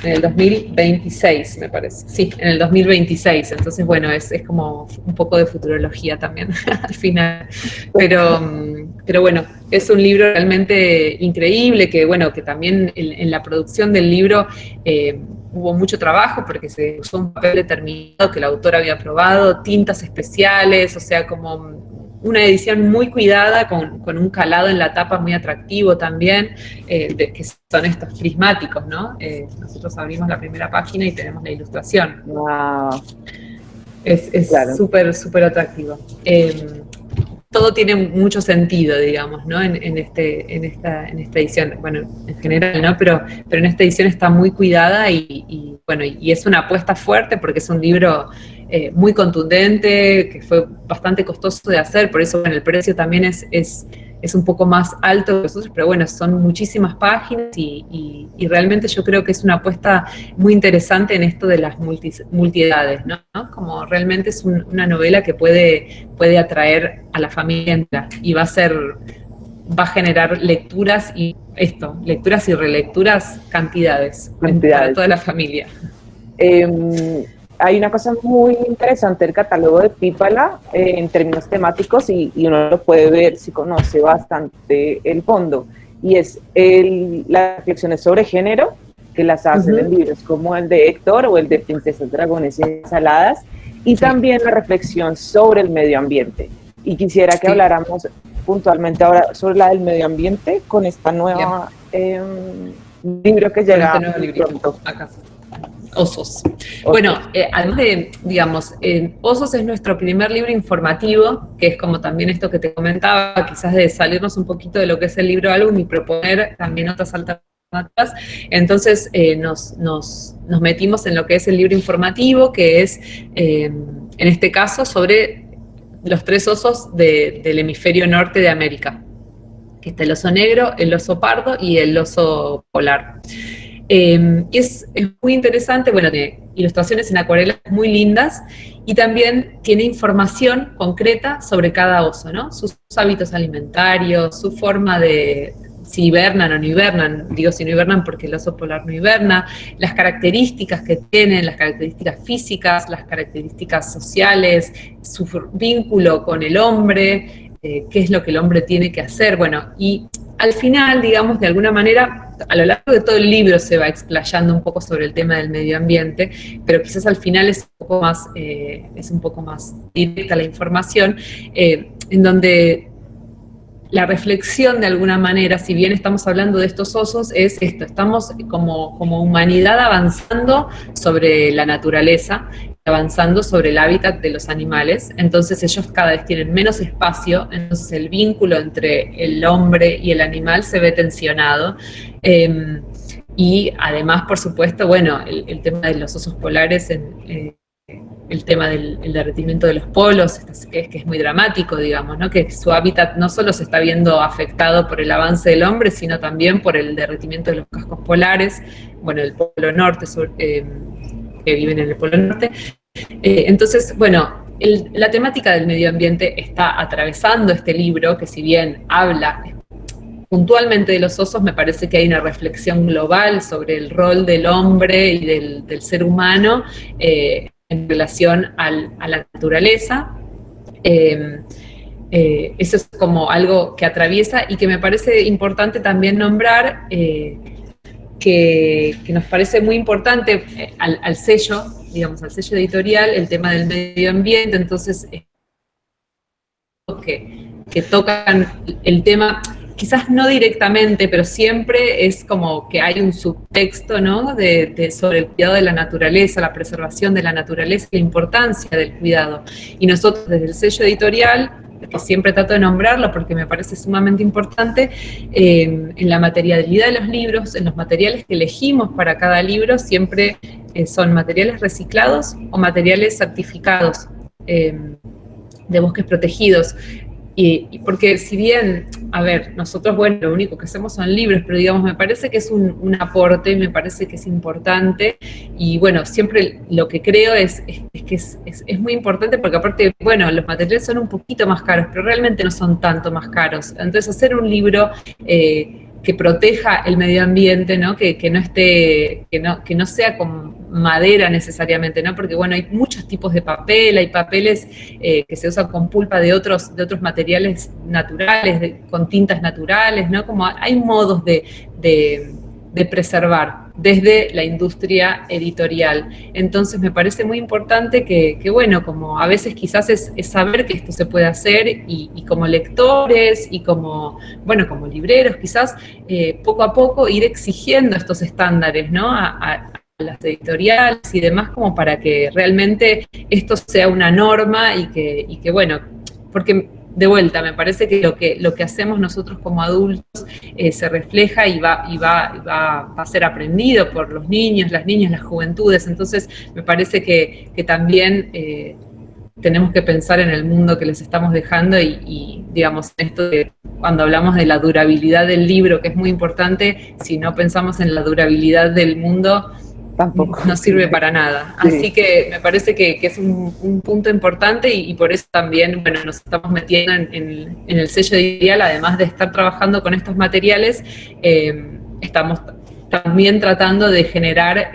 En el 2026, me parece. Sí, en el 2026. Entonces, bueno, es como un poco de futurología también, al final. Pero bueno, es un libro realmente increíble, que bueno, que también en la producción del libro hubo mucho trabajo, porque se usó un papel determinado que el autor había probado, tintas especiales, o sea, como una edición muy cuidada, con un calado en la tapa muy atractivo también, que son estos prismáticos, ¿no? Nosotros abrimos la primera página y tenemos la ilustración. Wow. Es súper, súper atractivo. Todo tiene mucho sentido, digamos, ¿no? En esta edición, bueno, en general, ¿no? Pero en esta edición está muy cuidada y es una apuesta fuerte, porque es un libro muy contundente, que fue bastante costoso de hacer, por eso bueno, el precio también es un poco más alto que nosotros, pero bueno, son muchísimas páginas y realmente yo creo que es una apuesta muy interesante en esto de las multiedades, ¿no? Como realmente es una novela que puede atraer a la familia entera y va a generar lecturas y relecturas cantidades. Para toda la familia. Hay una cosa muy interesante del catálogo de Pípala en términos temáticos y uno lo puede ver si conoce bastante el fondo, y es las reflexiones sobre género que las hacen en libros como el de Héctor o el de Princesas, Dragones y Ensaladas, y también la reflexión sobre el medio ambiente. Y quisiera que habláramos puntualmente ahora sobre la del medio ambiente con esta nueva libro que llega pronto. Acá. Osos. Bueno, además de, digamos, Osos es nuestro primer libro informativo, que es como también esto que te comentaba, quizás de salirnos un poquito de lo que es el libro álbum y proponer también otras alternativas. Entonces nos metimos en lo que es el libro informativo, que es, en este caso, sobre los 3 osos del hemisferio norte de América, que está el oso negro, el oso pardo y el oso polar. Es muy interesante, bueno, tiene ilustraciones en acuarelas muy lindas y también tiene información concreta sobre cada oso, ¿no? Sus hábitos alimentarios, su forma de si hibernan o no hibernan, digo si no hibernan porque el oso polar no hiberna, las características que tienen, las características físicas, las características sociales, su vínculo con el hombre. qué es lo que el hombre tiene que hacer. Bueno, y al final, digamos, de alguna manera, a lo largo de todo el libro se va explayando un poco sobre el tema del medio ambiente, pero quizás al final es un poco más directa la información, en donde la reflexión de alguna manera, si bien estamos hablando de estos osos, es esto: estamos como humanidad avanzando sobre la naturaleza, avanzando sobre el hábitat de los animales, entonces ellos cada vez tienen menos espacio, entonces el vínculo entre el hombre y el animal se ve tensionado. Y además, por supuesto, bueno, el tema de los osos polares, el tema del derretimiento de los polos, que es muy dramático, digamos, ¿no? Que su hábitat no solo se está viendo afectado por el avance del hombre, sino también por el derretimiento de los cascos polares, bueno, el polo norte, que viven en el polo norte. Entonces, bueno, la temática del medio ambiente está atravesando este libro, que si bien habla puntualmente de los osos, me parece que hay una reflexión global sobre el rol del hombre y del ser humano en relación a la naturaleza. Eso es como algo que atraviesa y que me parece importante también nombrar, que nos parece muy importante al sello, digamos, al sello editorial, el tema del medio ambiente. Entonces, que tocan el tema, quizás no directamente, pero siempre es como que hay un subtexto, ¿no? Sobre el cuidado de la naturaleza, la preservación de la naturaleza, la importancia del cuidado. Y nosotros desde el sello editorial, que siempre trato de nombrarlo porque me parece sumamente importante, en la materialidad de los libros, en los materiales que elegimos para cada libro, siempre son materiales reciclados o materiales certificados de bosques protegidos. Y porque si bien, a ver, nosotros, bueno, lo único que hacemos son libros, pero digamos, me parece que es un aporte, me parece que es importante, y bueno, siempre lo que creo es que es muy importante, porque aparte, bueno, los materiales son un poquito más caros, pero realmente no son tanto más caros. Entonces, hacer un libro que proteja el medio ambiente, ¿no? Que no sea con madera necesariamente, ¿no? Porque bueno, hay muchos tipos de papel, hay papeles que se usan con pulpa de otros materiales naturales, con tintas naturales, ¿no? Como hay modos de preservar desde la industria editorial. Entonces me parece muy importante que bueno, como a veces quizás es saber que esto se puede hacer, y como lectores y como libreros quizás, poco a poco ir exigiendo estos estándares, ¿no? A las editoriales y demás, como para que realmente esto sea una norma y que bueno, porque de vuelta, me parece que lo que hacemos nosotros como adultos se refleja y va a ser aprendido por los niños, las niñas, las juventudes. Entonces, me parece que también tenemos que pensar en el mundo que les estamos dejando y digamos, esto de cuando hablamos de la durabilidad del libro, que es muy importante, si no pensamos en la durabilidad del mundo, tampoco no sirve para nada. Sí. Así que me parece que es un punto importante, y por eso también, bueno, nos estamos metiendo en el sello editorial, además de estar trabajando con estos materiales, estamos también tratando de generar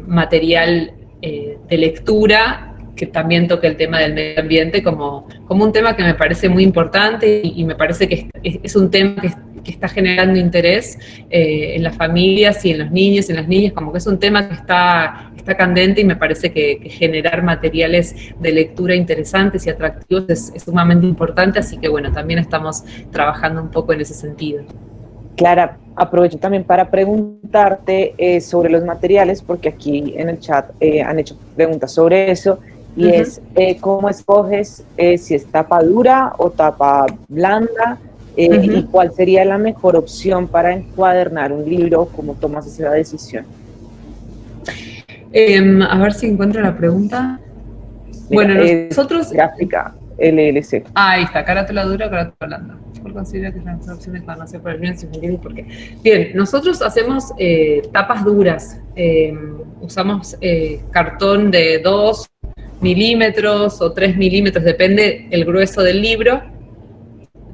material de lectura que también toque el tema del medio ambiente como un tema que me parece muy importante, y me parece que es un tema que está generando interés en las familias y en los niños y en las niñas, como que es un tema que está candente, y me parece que generar materiales de lectura interesantes y atractivos es sumamente importante, así que bueno, también estamos trabajando un poco en ese sentido. Clara, aprovecho también para preguntarte sobre los materiales, porque aquí en el chat han hecho preguntas sobre eso, y es ¿cómo escoges si es tapa dura o tapa blanda? ¿Y cuál sería la mejor opción para encuadernar un libro? ¿Cómo tomas esa decisión? A ver si encuentro la pregunta. Mira, bueno, nosotros... Gráfica LLC. Ahí está, carátula dura, carátula blanda. ¿Por considera que es la mejor opción de encuadernación para el bien y por qué? Bien, nosotros hacemos tapas duras. Usamos cartón de 2 milímetros o 3 milímetros, depende el grueso del libro,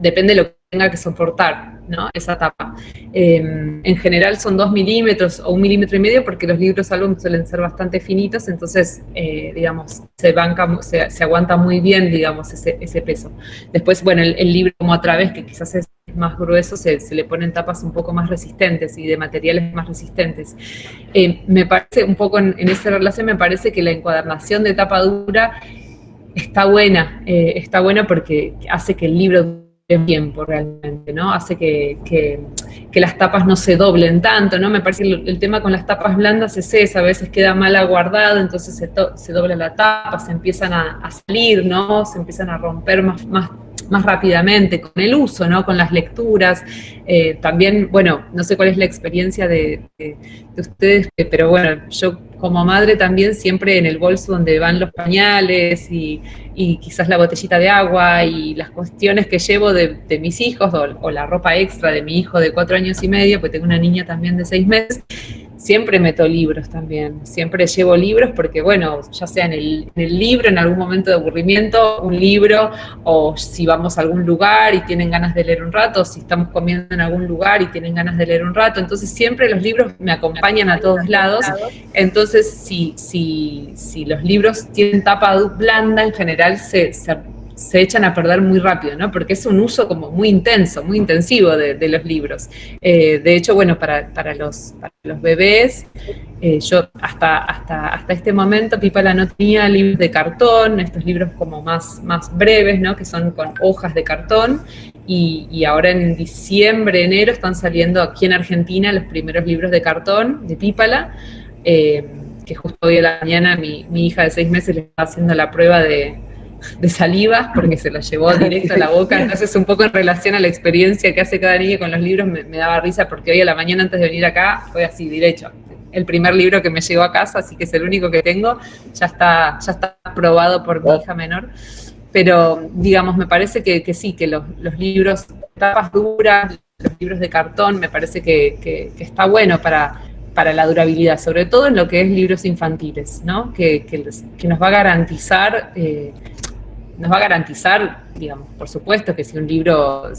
depende de lo tenga que soportar, ¿no? Esa tapa. En general son 2 milímetros o 1,5 milímetros porque los libros álbum suelen ser bastante finitos, entonces, digamos, se aguanta muy bien, digamos, ese peso. Después, bueno, el libro como a través, que quizás es más grueso, se le ponen tapas un poco más resistentes y de materiales más resistentes. Me parece, un poco en esa relación, me parece que la encuadernación de tapa dura está buena porque hace que el libro dure tiempo realmente, ¿no? Hace que las tapas no se doblen tanto, ¿no? Me parece que el tema con las tapas blandas es esa, a veces queda mal aguardado, entonces se dobla la tapa, se empiezan a salir, ¿no? Se empiezan a romper más rápidamente con el uso, ¿no? Con las lecturas. También, bueno, no sé cuál es la experiencia de ustedes, pero bueno, yo como madre también siempre en el bolso donde van los pañales y quizás la botellita de agua y las cuestiones que llevo de mis hijos o la ropa extra de mi hijo de 4 años y medio, pues tengo una niña también de 6 meses, siempre meto libros también, siempre llevo libros porque, bueno, ya sea en el libro, en algún momento de aburrimiento, un libro, o si vamos a algún lugar y tienen ganas de leer un rato, o si estamos comiendo en algún lugar y tienen ganas de leer un rato, entonces siempre los libros me acompañan a todos lados, entonces si los libros tienen tapa blanda, en general se echan a perder muy rápido, ¿no? Porque es un uso como muy intenso, muy intensivo de los libros. De hecho, bueno, para los bebés, yo hasta este momento, Pipala no tenía libros de cartón, estos libros como más breves, ¿no? Que son con hojas de cartón, y ahora en diciembre, enero, están saliendo aquí en Argentina los primeros libros de cartón de Pipala, que justo hoy a la mañana mi hija de 6 meses le está haciendo la prueba de saliva, porque se lo llevó directo a la boca, entonces un poco en relación a la experiencia que hace cada niño con los libros me daba risa, porque hoy a la mañana antes de venir acá fue así, derecho. El primer libro que me llegó a casa, así que es el único que tengo, ya está aprobado por mi hija menor, pero digamos, me parece que sí, que los libros, tapas duras, los libros de cartón, me parece que está bueno para la durabilidad, sobre todo en lo que es libros infantiles, ¿no? Que nos va a garantizar... nos va a garantizar, digamos, por supuesto que si un libro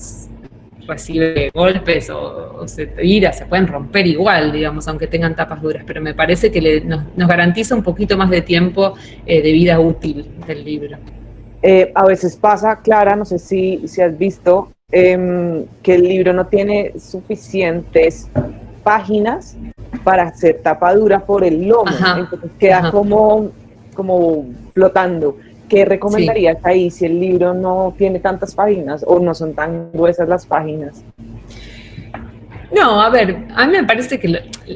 recibe golpes o se tira, se pueden romper igual, digamos, aunque tengan tapas duras, pero me parece que nos garantiza un poquito más de tiempo de vida útil del libro. A veces pasa, Clara, no sé si has visto, que el libro no tiene suficientes páginas para hacer tapa dura por el lomo, entonces queda como flotando. ¿Qué recomendarías ahí si el libro no tiene tantas páginas o no son tan gruesas las páginas? No, a ver, a mí me parece que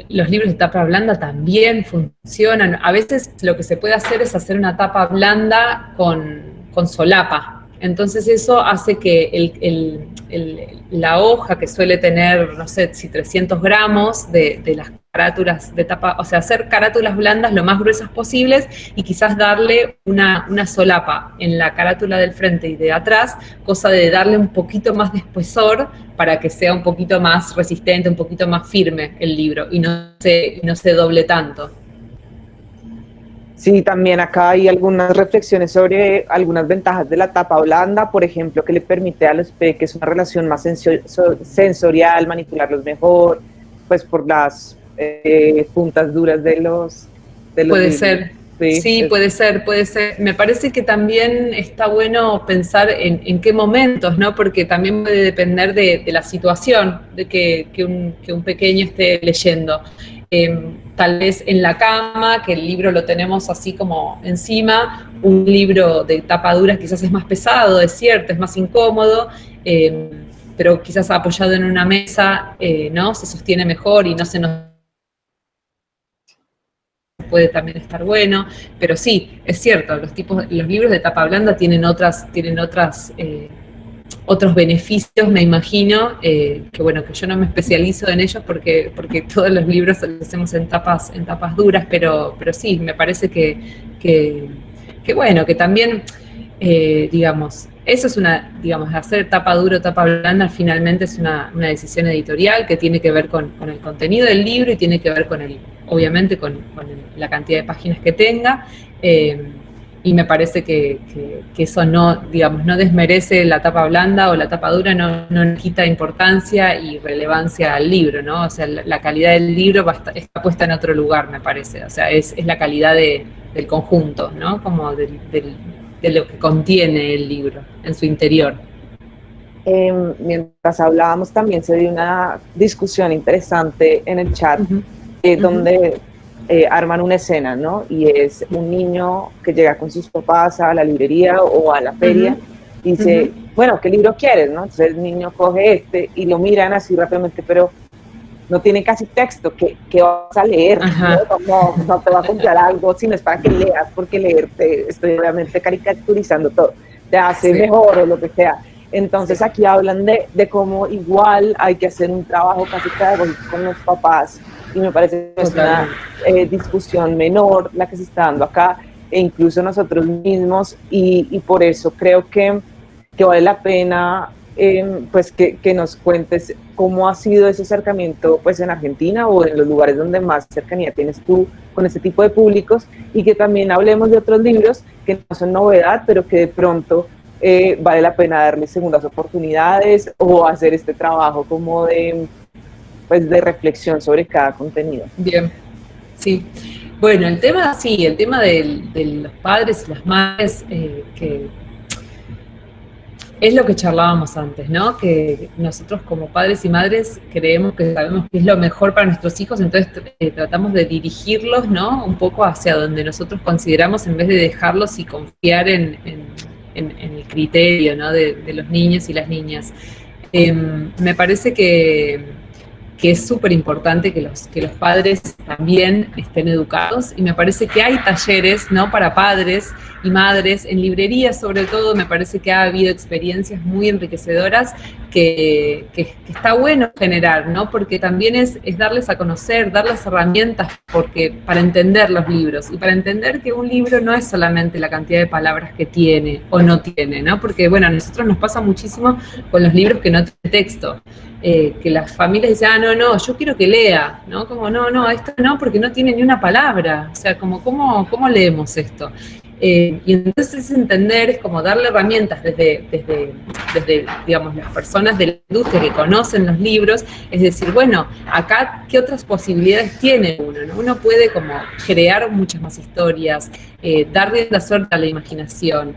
los libros de tapa blanda también funcionan. A veces lo que se puede hacer es hacer una tapa blanda con solapa. Entonces eso hace que la hoja, que suele tener, no sé, si 300 gramos de las carátulas de tapa, o sea, hacer carátulas blandas lo más gruesas posibles y quizás darle una solapa en la carátula del frente y de atrás, cosa de darle un poquito más de espesor para que sea un poquito más resistente, un poquito más firme el libro y no se doble tanto. Sí, también acá hay algunas reflexiones sobre algunas ventajas de la tapa blanda, por ejemplo, que le permite a los peques una relación más sensorial, manipularlos mejor, pues por las puntas duras de los puede ser. Sí, puede ser. Me parece que también está bueno pensar en qué momentos, ¿no? Porque también puede depender de la situación de que un pequeño esté leyendo. Tal vez en la cama, que el libro lo tenemos así como encima, un libro de tapa dura quizás es más pesado, es cierto, es más incómodo, pero quizás apoyado en una mesa, ¿no? Se sostiene mejor y no se nos puede también estar bueno, pero sí, es cierto, los libros de tapa blanda tienen otros beneficios, me imagino, que bueno, que yo no me especializo en ellos porque todos los libros los hacemos en tapas duras, pero sí, me parece que bueno, que también, digamos, eso es hacer tapa dura o tapa blanda finalmente es una decisión editorial que tiene que ver con el contenido del libro y tiene que ver obviamente con la cantidad de páginas que tenga, y me parece que eso no, digamos, no desmerece la tapa blanda o la tapa dura, no quita importancia y relevancia al libro, ¿no? O sea, la calidad del libro está puesta en otro lugar, me parece. O sea, es la calidad del conjunto, ¿no? Como de lo que contiene el libro en su interior. Mientras hablábamos también se dio una discusión interesante en el chat, donde arman una escena, ¿no? Y es un niño que llega con sus papás a la librería o a la feria y dice, bueno, ¿qué libro quieres, no? Entonces el niño coge y lo miran así rápidamente, pero no tiene casi texto. ¿Qué vas a leer? ¿No? No te va a comprar algo, sino es para que leas, porque leerte, estoy realmente caricaturizando todo, te hace mejor o lo que sea. Entonces aquí hablan de cómo igual hay que hacer un trabajo casi pedagógico con los papás, y me parece que es una discusión menor la que se está dando acá, e incluso nosotros mismos, y por eso creo que vale la pena pues que nos cuentes cómo ha sido ese acercamiento pues en Argentina o en los lugares donde más cercanía tienes tú con este tipo de públicos, y que también hablemos de otros libros que no son novedad, pero que de pronto vale la pena darle segundas oportunidades o hacer este trabajo como de reflexión sobre cada contenido. Bien, sí. Bueno, el tema de los padres y las madres, que es lo que charlábamos antes, ¿no? Que nosotros como padres y madres creemos que sabemos qué es lo mejor para nuestros hijos, entonces tratamos de dirigirlos, ¿no? Un poco hacia donde nosotros consideramos, en vez de dejarlos y confiar en el criterio, ¿no? de los niños y las niñas. Me parece que es súper importante que los padres también estén educados, y me parece que hay talleres, ¿no? Para padres y madres, en librerías sobre todo. Me parece que ha habido experiencias muy enriquecedoras que está bueno generar, ¿no? Porque también es darles a conocer, darles herramientas para entender los libros, y para entender que un libro no es solamente la cantidad de palabras que tiene o no tiene, ¿no? Porque, bueno, a nosotros nos pasa muchísimo con los libros que no tienen texto, que las familias dicen, no, yo quiero que lea, ¿no? Como, no, esto no, porque no tiene ni una palabra. O sea, como, ¿cómo leemos esto? Y entonces entender es como darle herramientas desde, digamos, las personas de la industria que conocen los libros, es decir, bueno, acá, ¿qué otras posibilidades tiene uno, ¿no? Uno puede como crear muchas más historias, darle la suerte a la imaginación,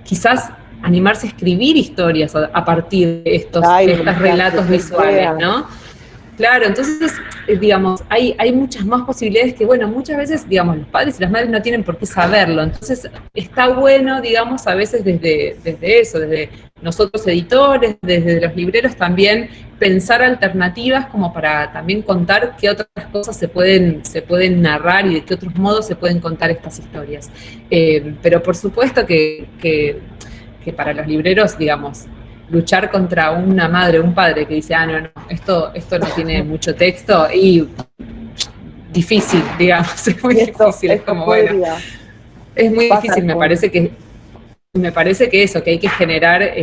quizás animarse a escribir historias a partir de estos relatos visuales, ¿no? Claro, entonces, digamos, hay muchas más posibilidades que, bueno, muchas veces, digamos, los padres y las madres no tienen por qué saberlo. Entonces, está bueno, digamos, a veces desde eso, desde nosotros editores, desde los libreros también, pensar alternativas como para también contar qué otras cosas se pueden narrar y de qué otros modos se pueden contar estas historias. Pero por supuesto que para los libreros, digamos, luchar contra una madre o un padre que dice, no, esto no tiene mucho texto, y difícil, digamos, es muy difícil, es como, bueno, es muy difícil, me parece que eso, que hay que generar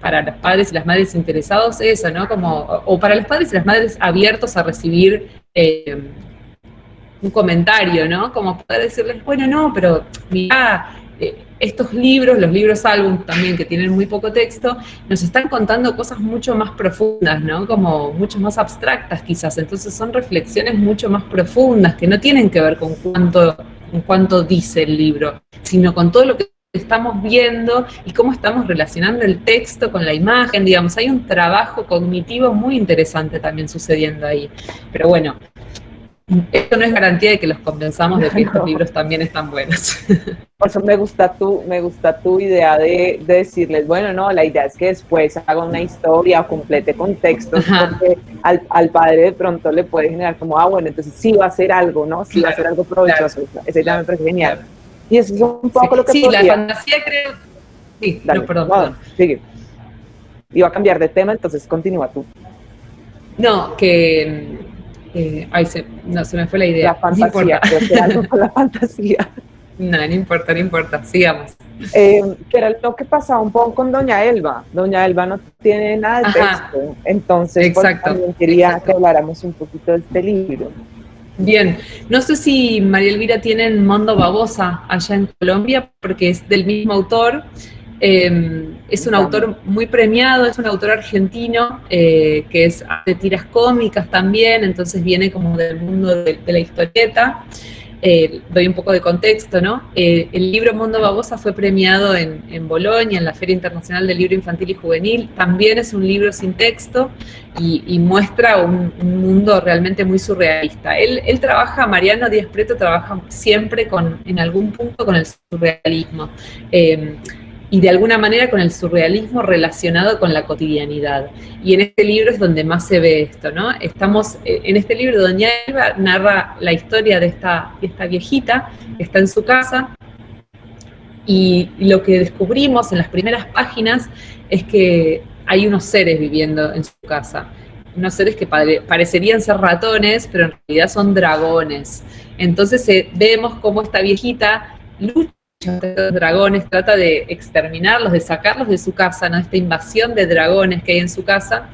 para los padres y las madres interesados eso, ¿no? Como, o para los padres y las madres abiertos a recibir un comentario, ¿no? Como poder decirles, bueno, no, pero mirá, estos libros, los libros álbum también, que tienen muy poco texto, nos están contando cosas mucho más profundas, ¿no? Como mucho más abstractas quizás. Entonces son reflexiones mucho más profundas, que no tienen que ver con cuánto dice el libro, sino con todo lo que estamos viendo y cómo estamos relacionando el texto con la imagen. Digamos, hay un trabajo cognitivo muy interesante también sucediendo ahí. Pero bueno, esto no es garantía de que los convenzamos de que estos libros también están buenos. Por eso me gusta tu idea de decirles, bueno, no, la idea es que después haga una historia o complete con textos, porque al padre de pronto le puede generar como, bueno, entonces sí va a hacer algo, ¿no? Sí va a hacer algo provechoso. Esa idea me parece genial. Claro. Y eso es un poco lo que podría... la fantasía creo... Sí, dale, perdón. Sigue. Iba a cambiar de tema, entonces continúa tú. No, que... se me fue la idea. La fantasía, no algo con la fantasía. No importa, sigamos. Que era lo que pasaba un poco con Doña Elba. Doña Elba no tiene nada de texto, entonces pues, también quería que habláramos un poquito de este libro. Bien, no sé si María Elvira tienen Mondo Babosa allá en Colombia, porque es del mismo autor. Es un autor muy premiado, es un autor argentino que es de tiras cómicas también, entonces viene como del mundo de la historieta. Doy un poco de contexto, ¿no? El libro Mondo Babosa fue premiado en Bolonia, en la Feria Internacional del Libro Infantil y Juvenil. También es un libro sin texto y muestra un mundo realmente muy surrealista. Él trabaja, Mariano Díaz Prieto trabaja siempre en algún punto con el surrealismo. Y de alguna manera con el surrealismo relacionado con la cotidianidad. Y en este libro es donde más se ve esto, ¿no? Estamos en este libro, doña Elba narra la historia de esta viejita que está en su casa, y lo que descubrimos en las primeras páginas es que hay unos seres viviendo en su casa, unos seres que parecerían ser ratones, pero en realidad son dragones. Entonces vemos cómo esta viejita lucha contra estos dragones, trata de exterminarlos, de sacarlos de su casa, ¿no? Esta invasión de dragones que hay en su casa,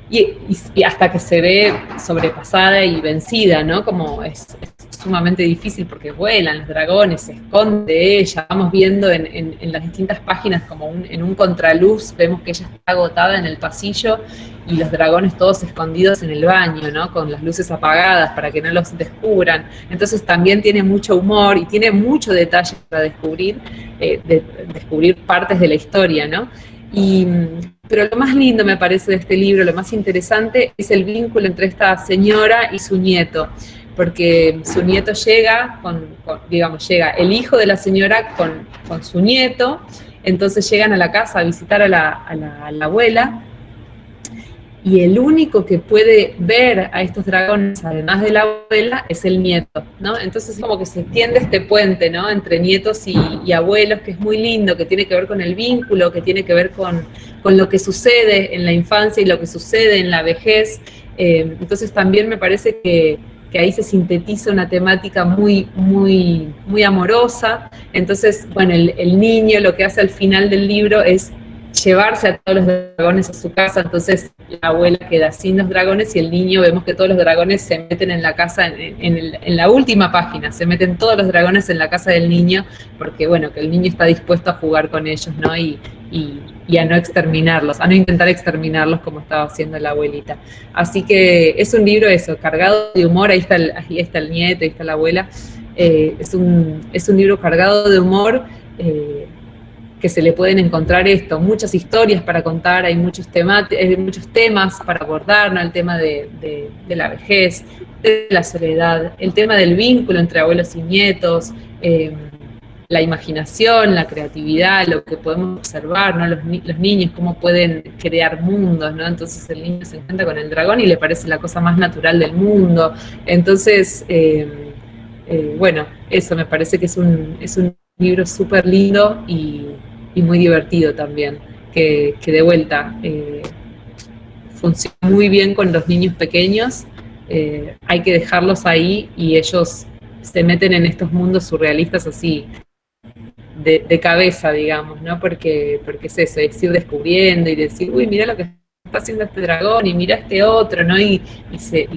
y hasta que se ve sobrepasada y vencida, ¿no? Como es sumamente difícil porque vuelan los dragones, se esconde de ella. Vamos viendo en las distintas páginas como en un contraluz, vemos que ella está agotada en el pasillo y los dragones todos escondidos en el baño, ¿no? Con las luces apagadas para que no los descubran. Entonces también tiene mucho humor y tiene mucho detalle para descubrir partes de la historia, ¿no? Pero lo más lindo me parece de este libro, lo más interesante, es el vínculo entre esta señora y su nieto, porque su nieto llega, llega el hijo de la señora con su nieto, entonces llegan a la casa a visitar a la abuela, y el único que puede ver a estos dragones, además de la abuela, es el nieto, ¿no? Entonces como que se extiende este puente, ¿no? Entre nietos y abuelos, que es muy lindo, que tiene que ver con el vínculo, que tiene que ver con lo que sucede en la infancia y lo que sucede en la vejez. Entonces también me parece que ahí se sintetiza una temática muy, muy, muy amorosa. Entonces, bueno, el niño lo que hace al final del libro es llevarse a todos los dragones a su casa, entonces la abuela queda sin los dragones y el niño, vemos que todos los dragones se meten en la casa, en la última página, se meten todos los dragones en la casa del niño, porque bueno, que el niño está dispuesto a jugar con ellos, ¿no? Y a no exterminarlos, a no intentar exterminarlos como estaba haciendo la abuelita. Así que es un libro eso, cargado de humor, ahí está el nieto, ahí está la abuela, es un libro cargado de humor, que se le pueden encontrar muchas historias para contar, hay muchos temas para abordar, ¿no? El tema de la vejez, de la soledad, el tema del vínculo entre abuelos y nietos, la imaginación, la creatividad, lo que podemos observar, ¿no? Los niños, cómo pueden crear mundos, ¿no? Entonces el niño se encuentra con el dragón y le parece la cosa más natural del mundo. Entonces, bueno, eso me parece que es un libro súper lindo y muy divertido también, que de vuelta funciona muy bien con los niños pequeños. Hay que dejarlos ahí y ellos se meten en estos mundos surrealistas así, de cabeza, digamos, ¿no? Porque es eso, es ir descubriendo y decir, uy, mira lo que está haciendo este dragón y mira este otro, ¿no? Y se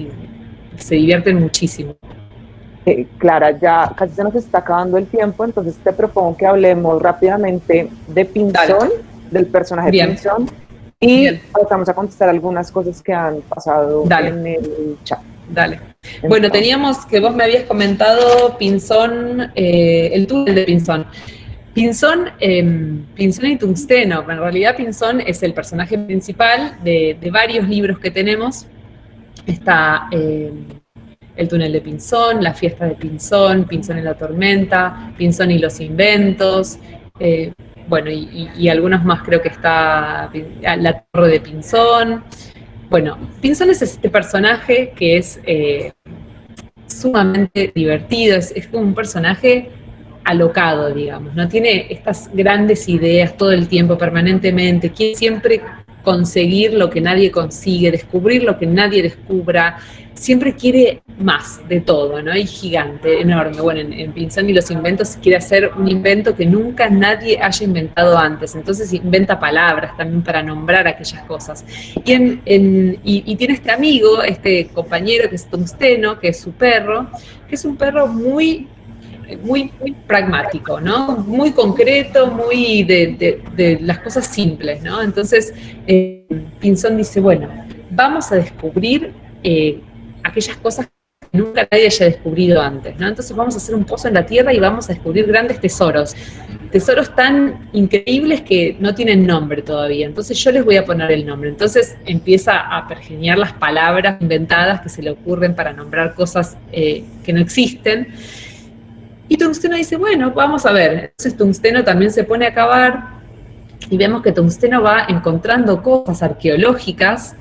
divierten muchísimo. Clara, ya casi se nos está acabando el tiempo, entonces te propongo que hablemos rápidamente de Pinzón, dale, del personaje Bien. Pinzón, y Bien. Vamos a contestar algunas cosas que han pasado dale. En el chat. Dale. Entonces, bueno, teníamos que vos me habías comentado Pinzón, el túnel de Pinzón. Pinzón y Tungsteno, en realidad Pinzón es el personaje principal de varios libros que tenemos. Está el túnel de Pinzón, la fiesta de Pinzón, Pinzón en la tormenta, Pinzón y los inventos, bueno, y algunos más, creo que está la torre de Pinzón. Bueno, Pinzón es este personaje que es sumamente divertido, es como un personaje alocado, digamos, ¿no? Tiene estas grandes ideas todo el tiempo, permanentemente, quiere siempre conseguir lo que nadie consigue, descubrir lo que nadie descubra, siempre quiere más de todo, ¿no? Y gigante, enorme. Bueno, en Pinzón y los inventos quiere hacer un invento que nunca nadie haya inventado antes, entonces inventa palabras también para nombrar aquellas cosas. Y tiene este amigo, este compañero que es Tungsteno, que es su perro, que es un perro muy pragmático, ¿no? Muy concreto, muy de las cosas simples, ¿no? Entonces, Pinzón dice, bueno, vamos a descubrir aquellas cosas que nunca nadie haya descubrido antes, ¿no? Entonces vamos a hacer un pozo en la tierra y vamos a descubrir grandes tesoros tan increíbles que no tienen nombre todavía, entonces yo les voy a poner el nombre. Entonces empieza a pergeniar las palabras inventadas que se le ocurren para nombrar cosas que no existen. Y Tungsteno dice, bueno, vamos a ver. Entonces Tungsteno también se pone a cavar y vemos que Tungsteno va encontrando cosas arqueológicas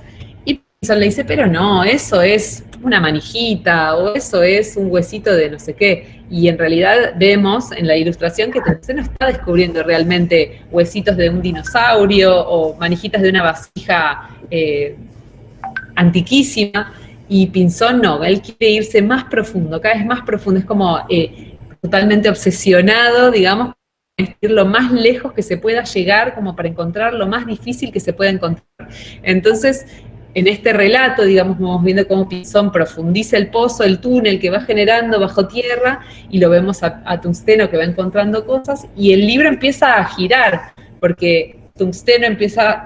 y Pinzón le dice, pero no, eso es una manijita o eso es un huesito de no sé qué. Y en realidad vemos en la ilustración que Tungsteno está descubriendo realmente huesitos de un dinosaurio o manijitas de una vasija antiquísima. Y Pinzón no, él quiere irse más profundo, cada vez más profundo. Es como totalmente obsesionado, digamos, ir lo más lejos que se pueda llegar, como para encontrar lo más difícil que se pueda encontrar. Entonces, en este relato, digamos, vamos viendo cómo Pinzón profundiza el pozo, el túnel que va generando bajo tierra, y lo vemos a Tungsteno que va encontrando cosas, y el libro empieza a girar, porque Pinzón empieza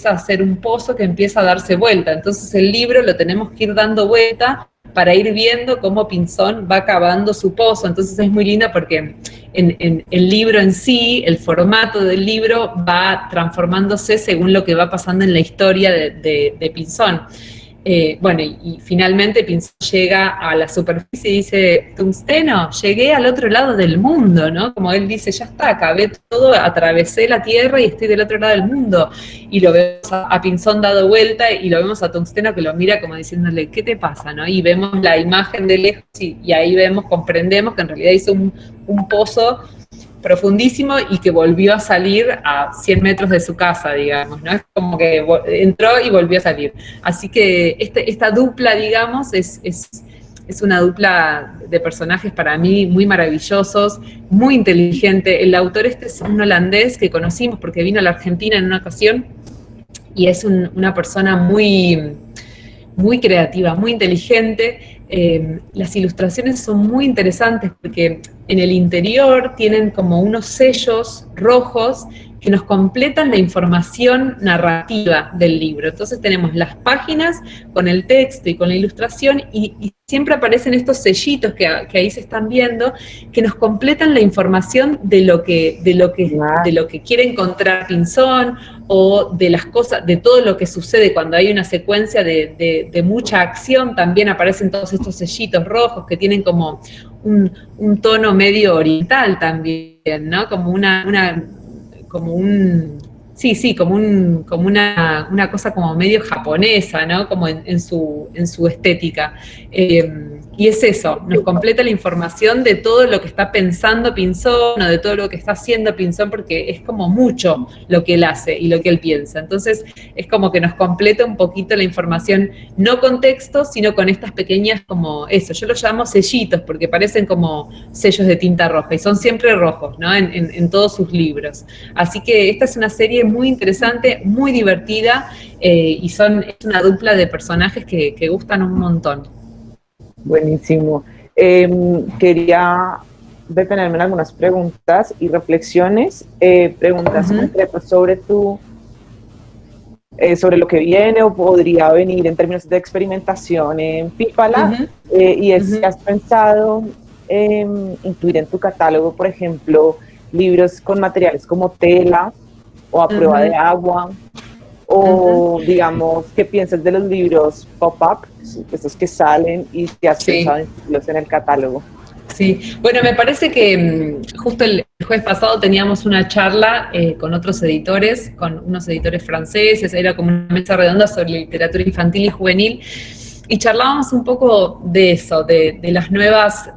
a hacer un pozo que empieza a darse vuelta. Entonces el libro lo tenemos que ir dando vuelta para ir viendo cómo Pinzón va cavando su pozo. Entonces es muy lindo porque en el libro en sí, el formato del libro va transformándose según lo que va pasando en la historia de Pinzón. Bueno, y finalmente Pinzón llega a la superficie y dice, Tungsteno, llegué al otro lado del mundo, ¿no? Como él dice, ya está, acabé todo, atravesé la tierra y estoy del otro lado del mundo. Y lo vemos a Pinzón dado vuelta y lo vemos a Tungsteno que lo mira como diciéndole, ¿qué te pasa, no? Y vemos la imagen de lejos y ahí comprendemos que en realidad hizo un pozo profundísimo y que volvió a salir a 100 metros de su casa, digamos, ¿no? Es como que entró y volvió a salir. Así que esta dupla, digamos, es una dupla de personajes para mí muy maravillosos, muy inteligente. El autor es un holandés que conocimos porque vino a la Argentina en una ocasión y es una persona muy creativa, muy inteligente. Las ilustraciones son muy interesantes porque en el interior tienen como unos sellos rojos que nos completan la información narrativa del libro. Entonces tenemos las páginas con el texto y con la ilustración y siempre aparecen estos sellitos que ahí se están viendo que nos completan la información de lo que quiere encontrar Pinzón o de las cosas, de todo lo que sucede cuando hay una secuencia de mucha acción. También aparecen todos estos sellitos rojos que tienen como un tono medio oriental también, ¿no? Como una cosa como medio japonesa, ¿no? Como en su estética. Y es eso, nos completa la información de todo lo que está pensando Pinzón o de todo lo que está haciendo Pinzón, porque es como mucho lo que él hace y lo que él piensa. Entonces es como que nos completa un poquito la información, no con texto, sino con estas pequeñas como eso, yo los llamo sellitos porque parecen como sellos de tinta roja y son siempre rojos, ¿no? En todos sus libros. Así que esta es una serie muy interesante, muy divertida y es una dupla de personajes que gustan un montón. Buenísimo. Quería detenerme en algunas preguntas y reflexiones, preguntas concretas sobre sobre lo que viene o podría venir en términos de experimentación en Pípala, y es si has pensado incluir en tu catálogo, por ejemplo, libros con materiales como tela o a prueba de agua, o digamos, ¿qué piensas de los libros pop-up, esos que salen y que has pensado incluirlos en el catálogo? Sí, bueno, me parece que justo el jueves pasado teníamos una charla con otros editores, con unos editores franceses, era como una mesa redonda sobre literatura infantil y juvenil, y charlábamos un poco de eso, de las nuevas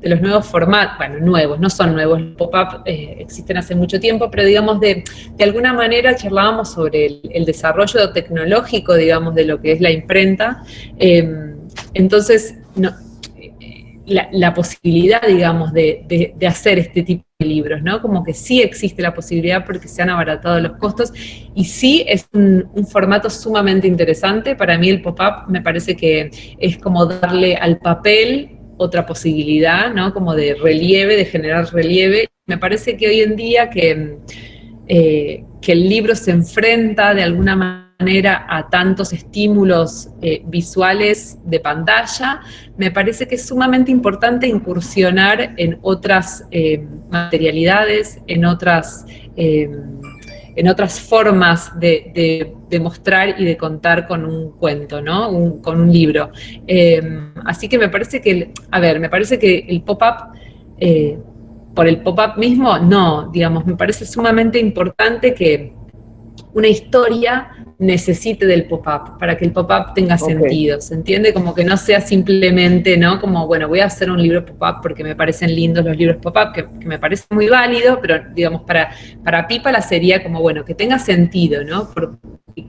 los nuevos formatos, bueno, nuevos, no son nuevos, los pop-up existen hace mucho tiempo, pero digamos de alguna manera charlábamos sobre el desarrollo tecnológico, digamos, de lo que es la imprenta. Entonces, la posibilidad, digamos, de hacer este tipo de libros, ¿no? Como que sí existe la posibilidad porque se han abaratado los costos y sí es un formato sumamente interesante. Para mí el pop-up me parece que es como darle al papel otra posibilidad, ¿no? Como de relieve, de generar relieve. Me parece que hoy en día que el libro se enfrenta de alguna manera a tantos estímulos visuales de pantalla, me parece que es sumamente importante incursionar en otras materialidades, en otras formas de mostrar y de contar con un cuento, ¿no? Con un libro. Así que me parece que, me parece que el pop-up, por el pop-up mismo, no, digamos, me parece sumamente importante que una historia necesite del pop-up, para que el pop-up tenga sentido, ¿se entiende? Como que no sea simplemente, ¿no? Como, bueno, voy a hacer un libro pop-up porque me parecen lindos los libros pop-up, que me parece muy válido, pero, digamos, para Pípala sería como, bueno, que tenga sentido, ¿no?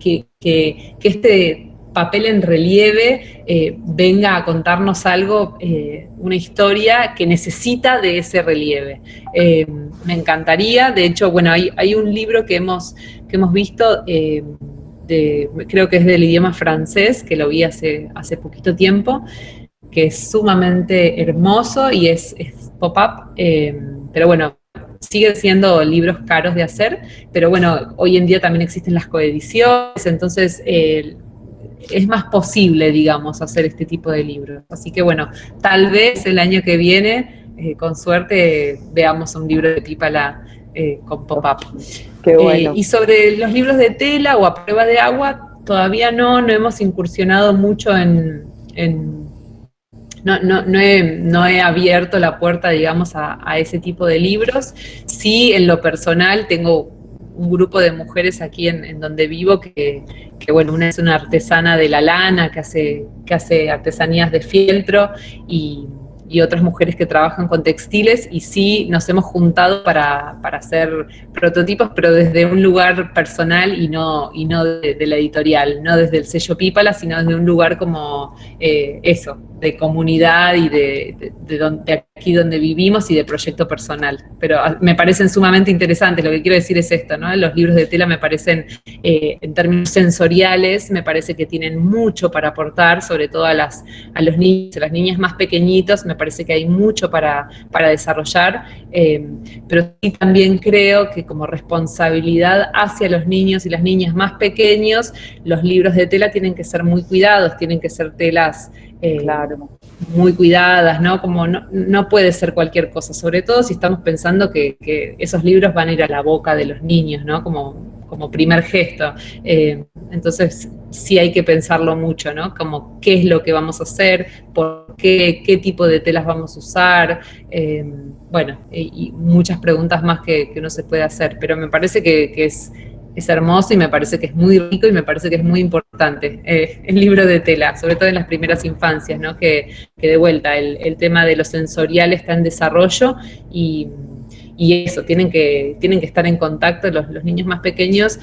Que este papel en relieve venga a contarnos algo, una historia que necesita de ese relieve. Me encantaría, de hecho, bueno, hay un libro que hemos visto, creo que es del idioma francés, que lo vi hace poquito tiempo, que es sumamente hermoso y es pop-up, pero bueno, siguen siendo libros caros de hacer, pero bueno, hoy en día también existen las coediciones, entonces es más posible, digamos, hacer este tipo de libros. Así que bueno, tal vez el año que viene, con suerte, veamos un libro de Pípala con pop-up. Qué bueno. Y sobre los libros de tela o a prueba de agua, todavía no hemos incursionado mucho no he abierto la puerta, digamos, a ese tipo de libros. Sí, en lo personal, tengo un grupo de mujeres aquí en donde vivo que bueno, una es una artesana de la lana que hace artesanías de fieltro y otras mujeres que trabajan con textiles, y sí nos hemos juntado para hacer prototipos, pero desde un lugar personal y no de la editorial, no desde el sello Pípala, sino desde un lugar como de comunidad y de aquí donde vivimos y de proyecto personal. Pero me parecen sumamente interesantes, lo que quiero decir es esto, ¿no? Los libros de tela me parecen, en términos sensoriales, me parece que tienen mucho para aportar, sobre todo a los niños, a las niñas más pequeñitos, me parece que hay mucho para desarrollar, pero sí también creo que como responsabilidad hacia los niños y las niñas más pequeños, los libros de tela tienen que ser muy cuidados, tienen que ser telas claro, muy cuidadas, ¿no? Como no puede ser cualquier cosa, sobre todo si estamos pensando que esos libros van a ir a la boca de los niños, ¿no? Como primer gesto. Entonces sí hay que pensarlo mucho, ¿no? Como qué es lo que vamos a hacer, por qué tipo de telas vamos a usar, bueno, y muchas preguntas más que uno se puede hacer, pero me parece que es hermoso y me parece que es muy rico y me parece que es muy importante el libro de tela, sobre todo en las primeras infancias, ¿no? Que de vuelta el tema de lo sensorial está en desarrollo y eso, tienen que estar en contacto los niños más pequeños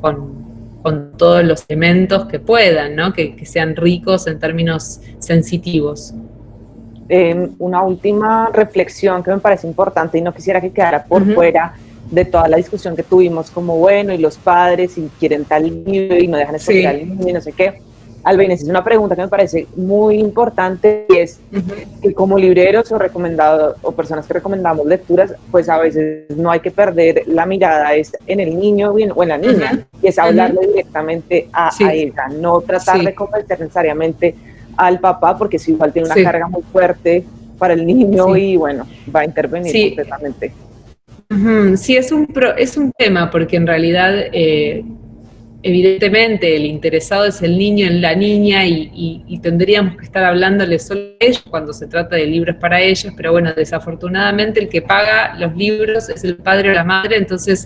con todos los elementos que puedan, ¿no? Que sean ricos en términos sensitivos. Una última reflexión que me parece importante y no quisiera que quedara por fuera de toda la discusión que tuvimos, como bueno, y los padres y quieren tal libro y no dejan escoger al niño y no sé qué. Albéniz, es una pregunta que me parece muy importante y es que como libreros o personas que recomendamos lecturas, pues a veces no hay que perder la mirada en el niño o en la niña, y es hablarle directamente a ella, no tratar de convencer necesariamente al papá, porque si igual tiene una carga muy fuerte para el niño y bueno, va a intervenir completamente. Sí, es un tema, porque en realidad evidentemente el interesado es el niño en la niña y tendríamos que estar hablándole solo a ellos cuando se trata de libros para ellos, pero bueno, desafortunadamente el que paga los libros es el padre o la madre, entonces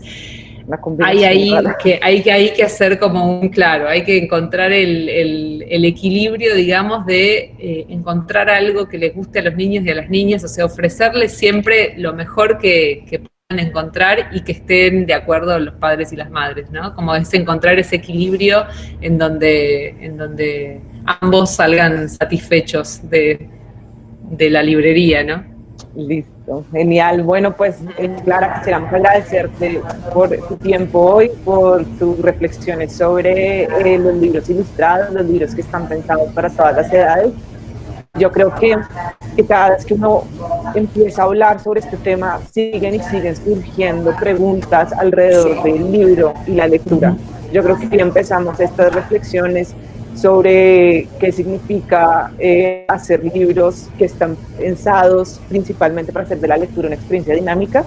una combinación rara. Hay que hacer como claro, hay que encontrar el equilibrio, digamos, de encontrar algo que les guste a los niños y a las niñas, o sea, ofrecerles siempre lo mejor que puedan encontrar y que estén de acuerdo los padres y las madres, ¿no? Como es encontrar ese equilibrio en donde ambos salgan satisfechos de la librería, ¿no? Listo, genial. Bueno, pues Clara, quisiéramos agradecerte por tu tiempo hoy, por tus reflexiones sobre los libros ilustrados, los libros que están pensados para todas las edades. Yo creo que cada vez que uno empieza a hablar sobre este tema, siguen surgiendo preguntas alrededor del libro y la lectura. Yo creo que ya empezamos estas reflexiones sobre qué significa hacer libros que están pensados principalmente para hacer de la lectura una experiencia dinámica,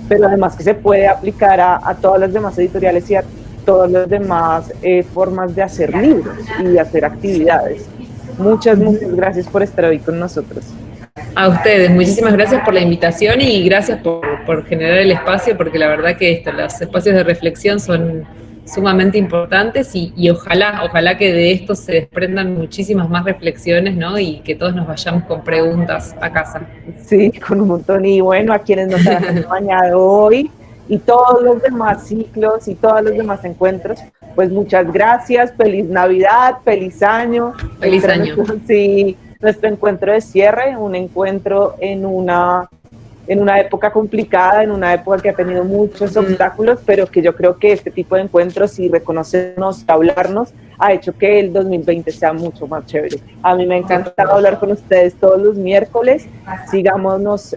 pero además que se puede aplicar a todas las demás editoriales y a todas las demás formas de hacer libros y de hacer actividades. Muchas gracias por estar hoy con nosotros. A ustedes, muchísimas gracias por la invitación y gracias por generar el espacio, porque la verdad que los espacios de reflexión son sumamente importantes y ojalá que de esto se desprendan muchísimas más reflexiones, ¿no? Y que todos nos vayamos con preguntas a casa. Sí, con un montón. Y bueno, a quienes nos han acompañado hoy y todos los demás ciclos y todos los demás encuentros, pues muchas gracias, feliz Navidad, feliz año. Feliz año. Sí, nuestro encuentro de cierre, un encuentro en una época complicada, en una época que ha tenido muchos obstáculos, pero que yo creo que este tipo de encuentros y reconocernos, hablarnos, ha hecho que el 2020 sea mucho más chévere. A mí me encanta hablar con ustedes todos los miércoles, sigámonos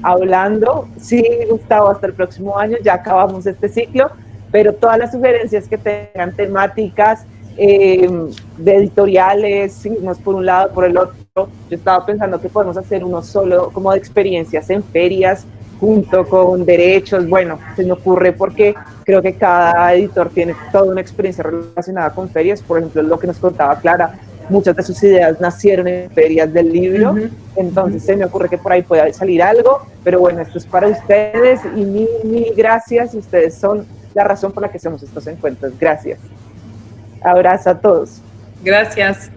hablando. Sí, Gustavo, hasta el próximo año, ya acabamos este ciclo, pero todas las sugerencias que tengan temáticas, de editoriales, seguimos por un lado, por el otro. Yo estaba pensando que podemos hacer uno solo como de experiencias en ferias junto con derechos. Bueno, se me ocurre porque creo que cada editor tiene toda una experiencia relacionada con ferias. Por ejemplo, lo que nos contaba Clara, muchas de sus ideas nacieron en ferias del libro, entonces se me ocurre que por ahí pueda salir algo, pero bueno, esto es para ustedes y mil gracias, y ustedes son la razón por la que hacemos estos encuentros. Gracias. Abrazo a todos. Gracias.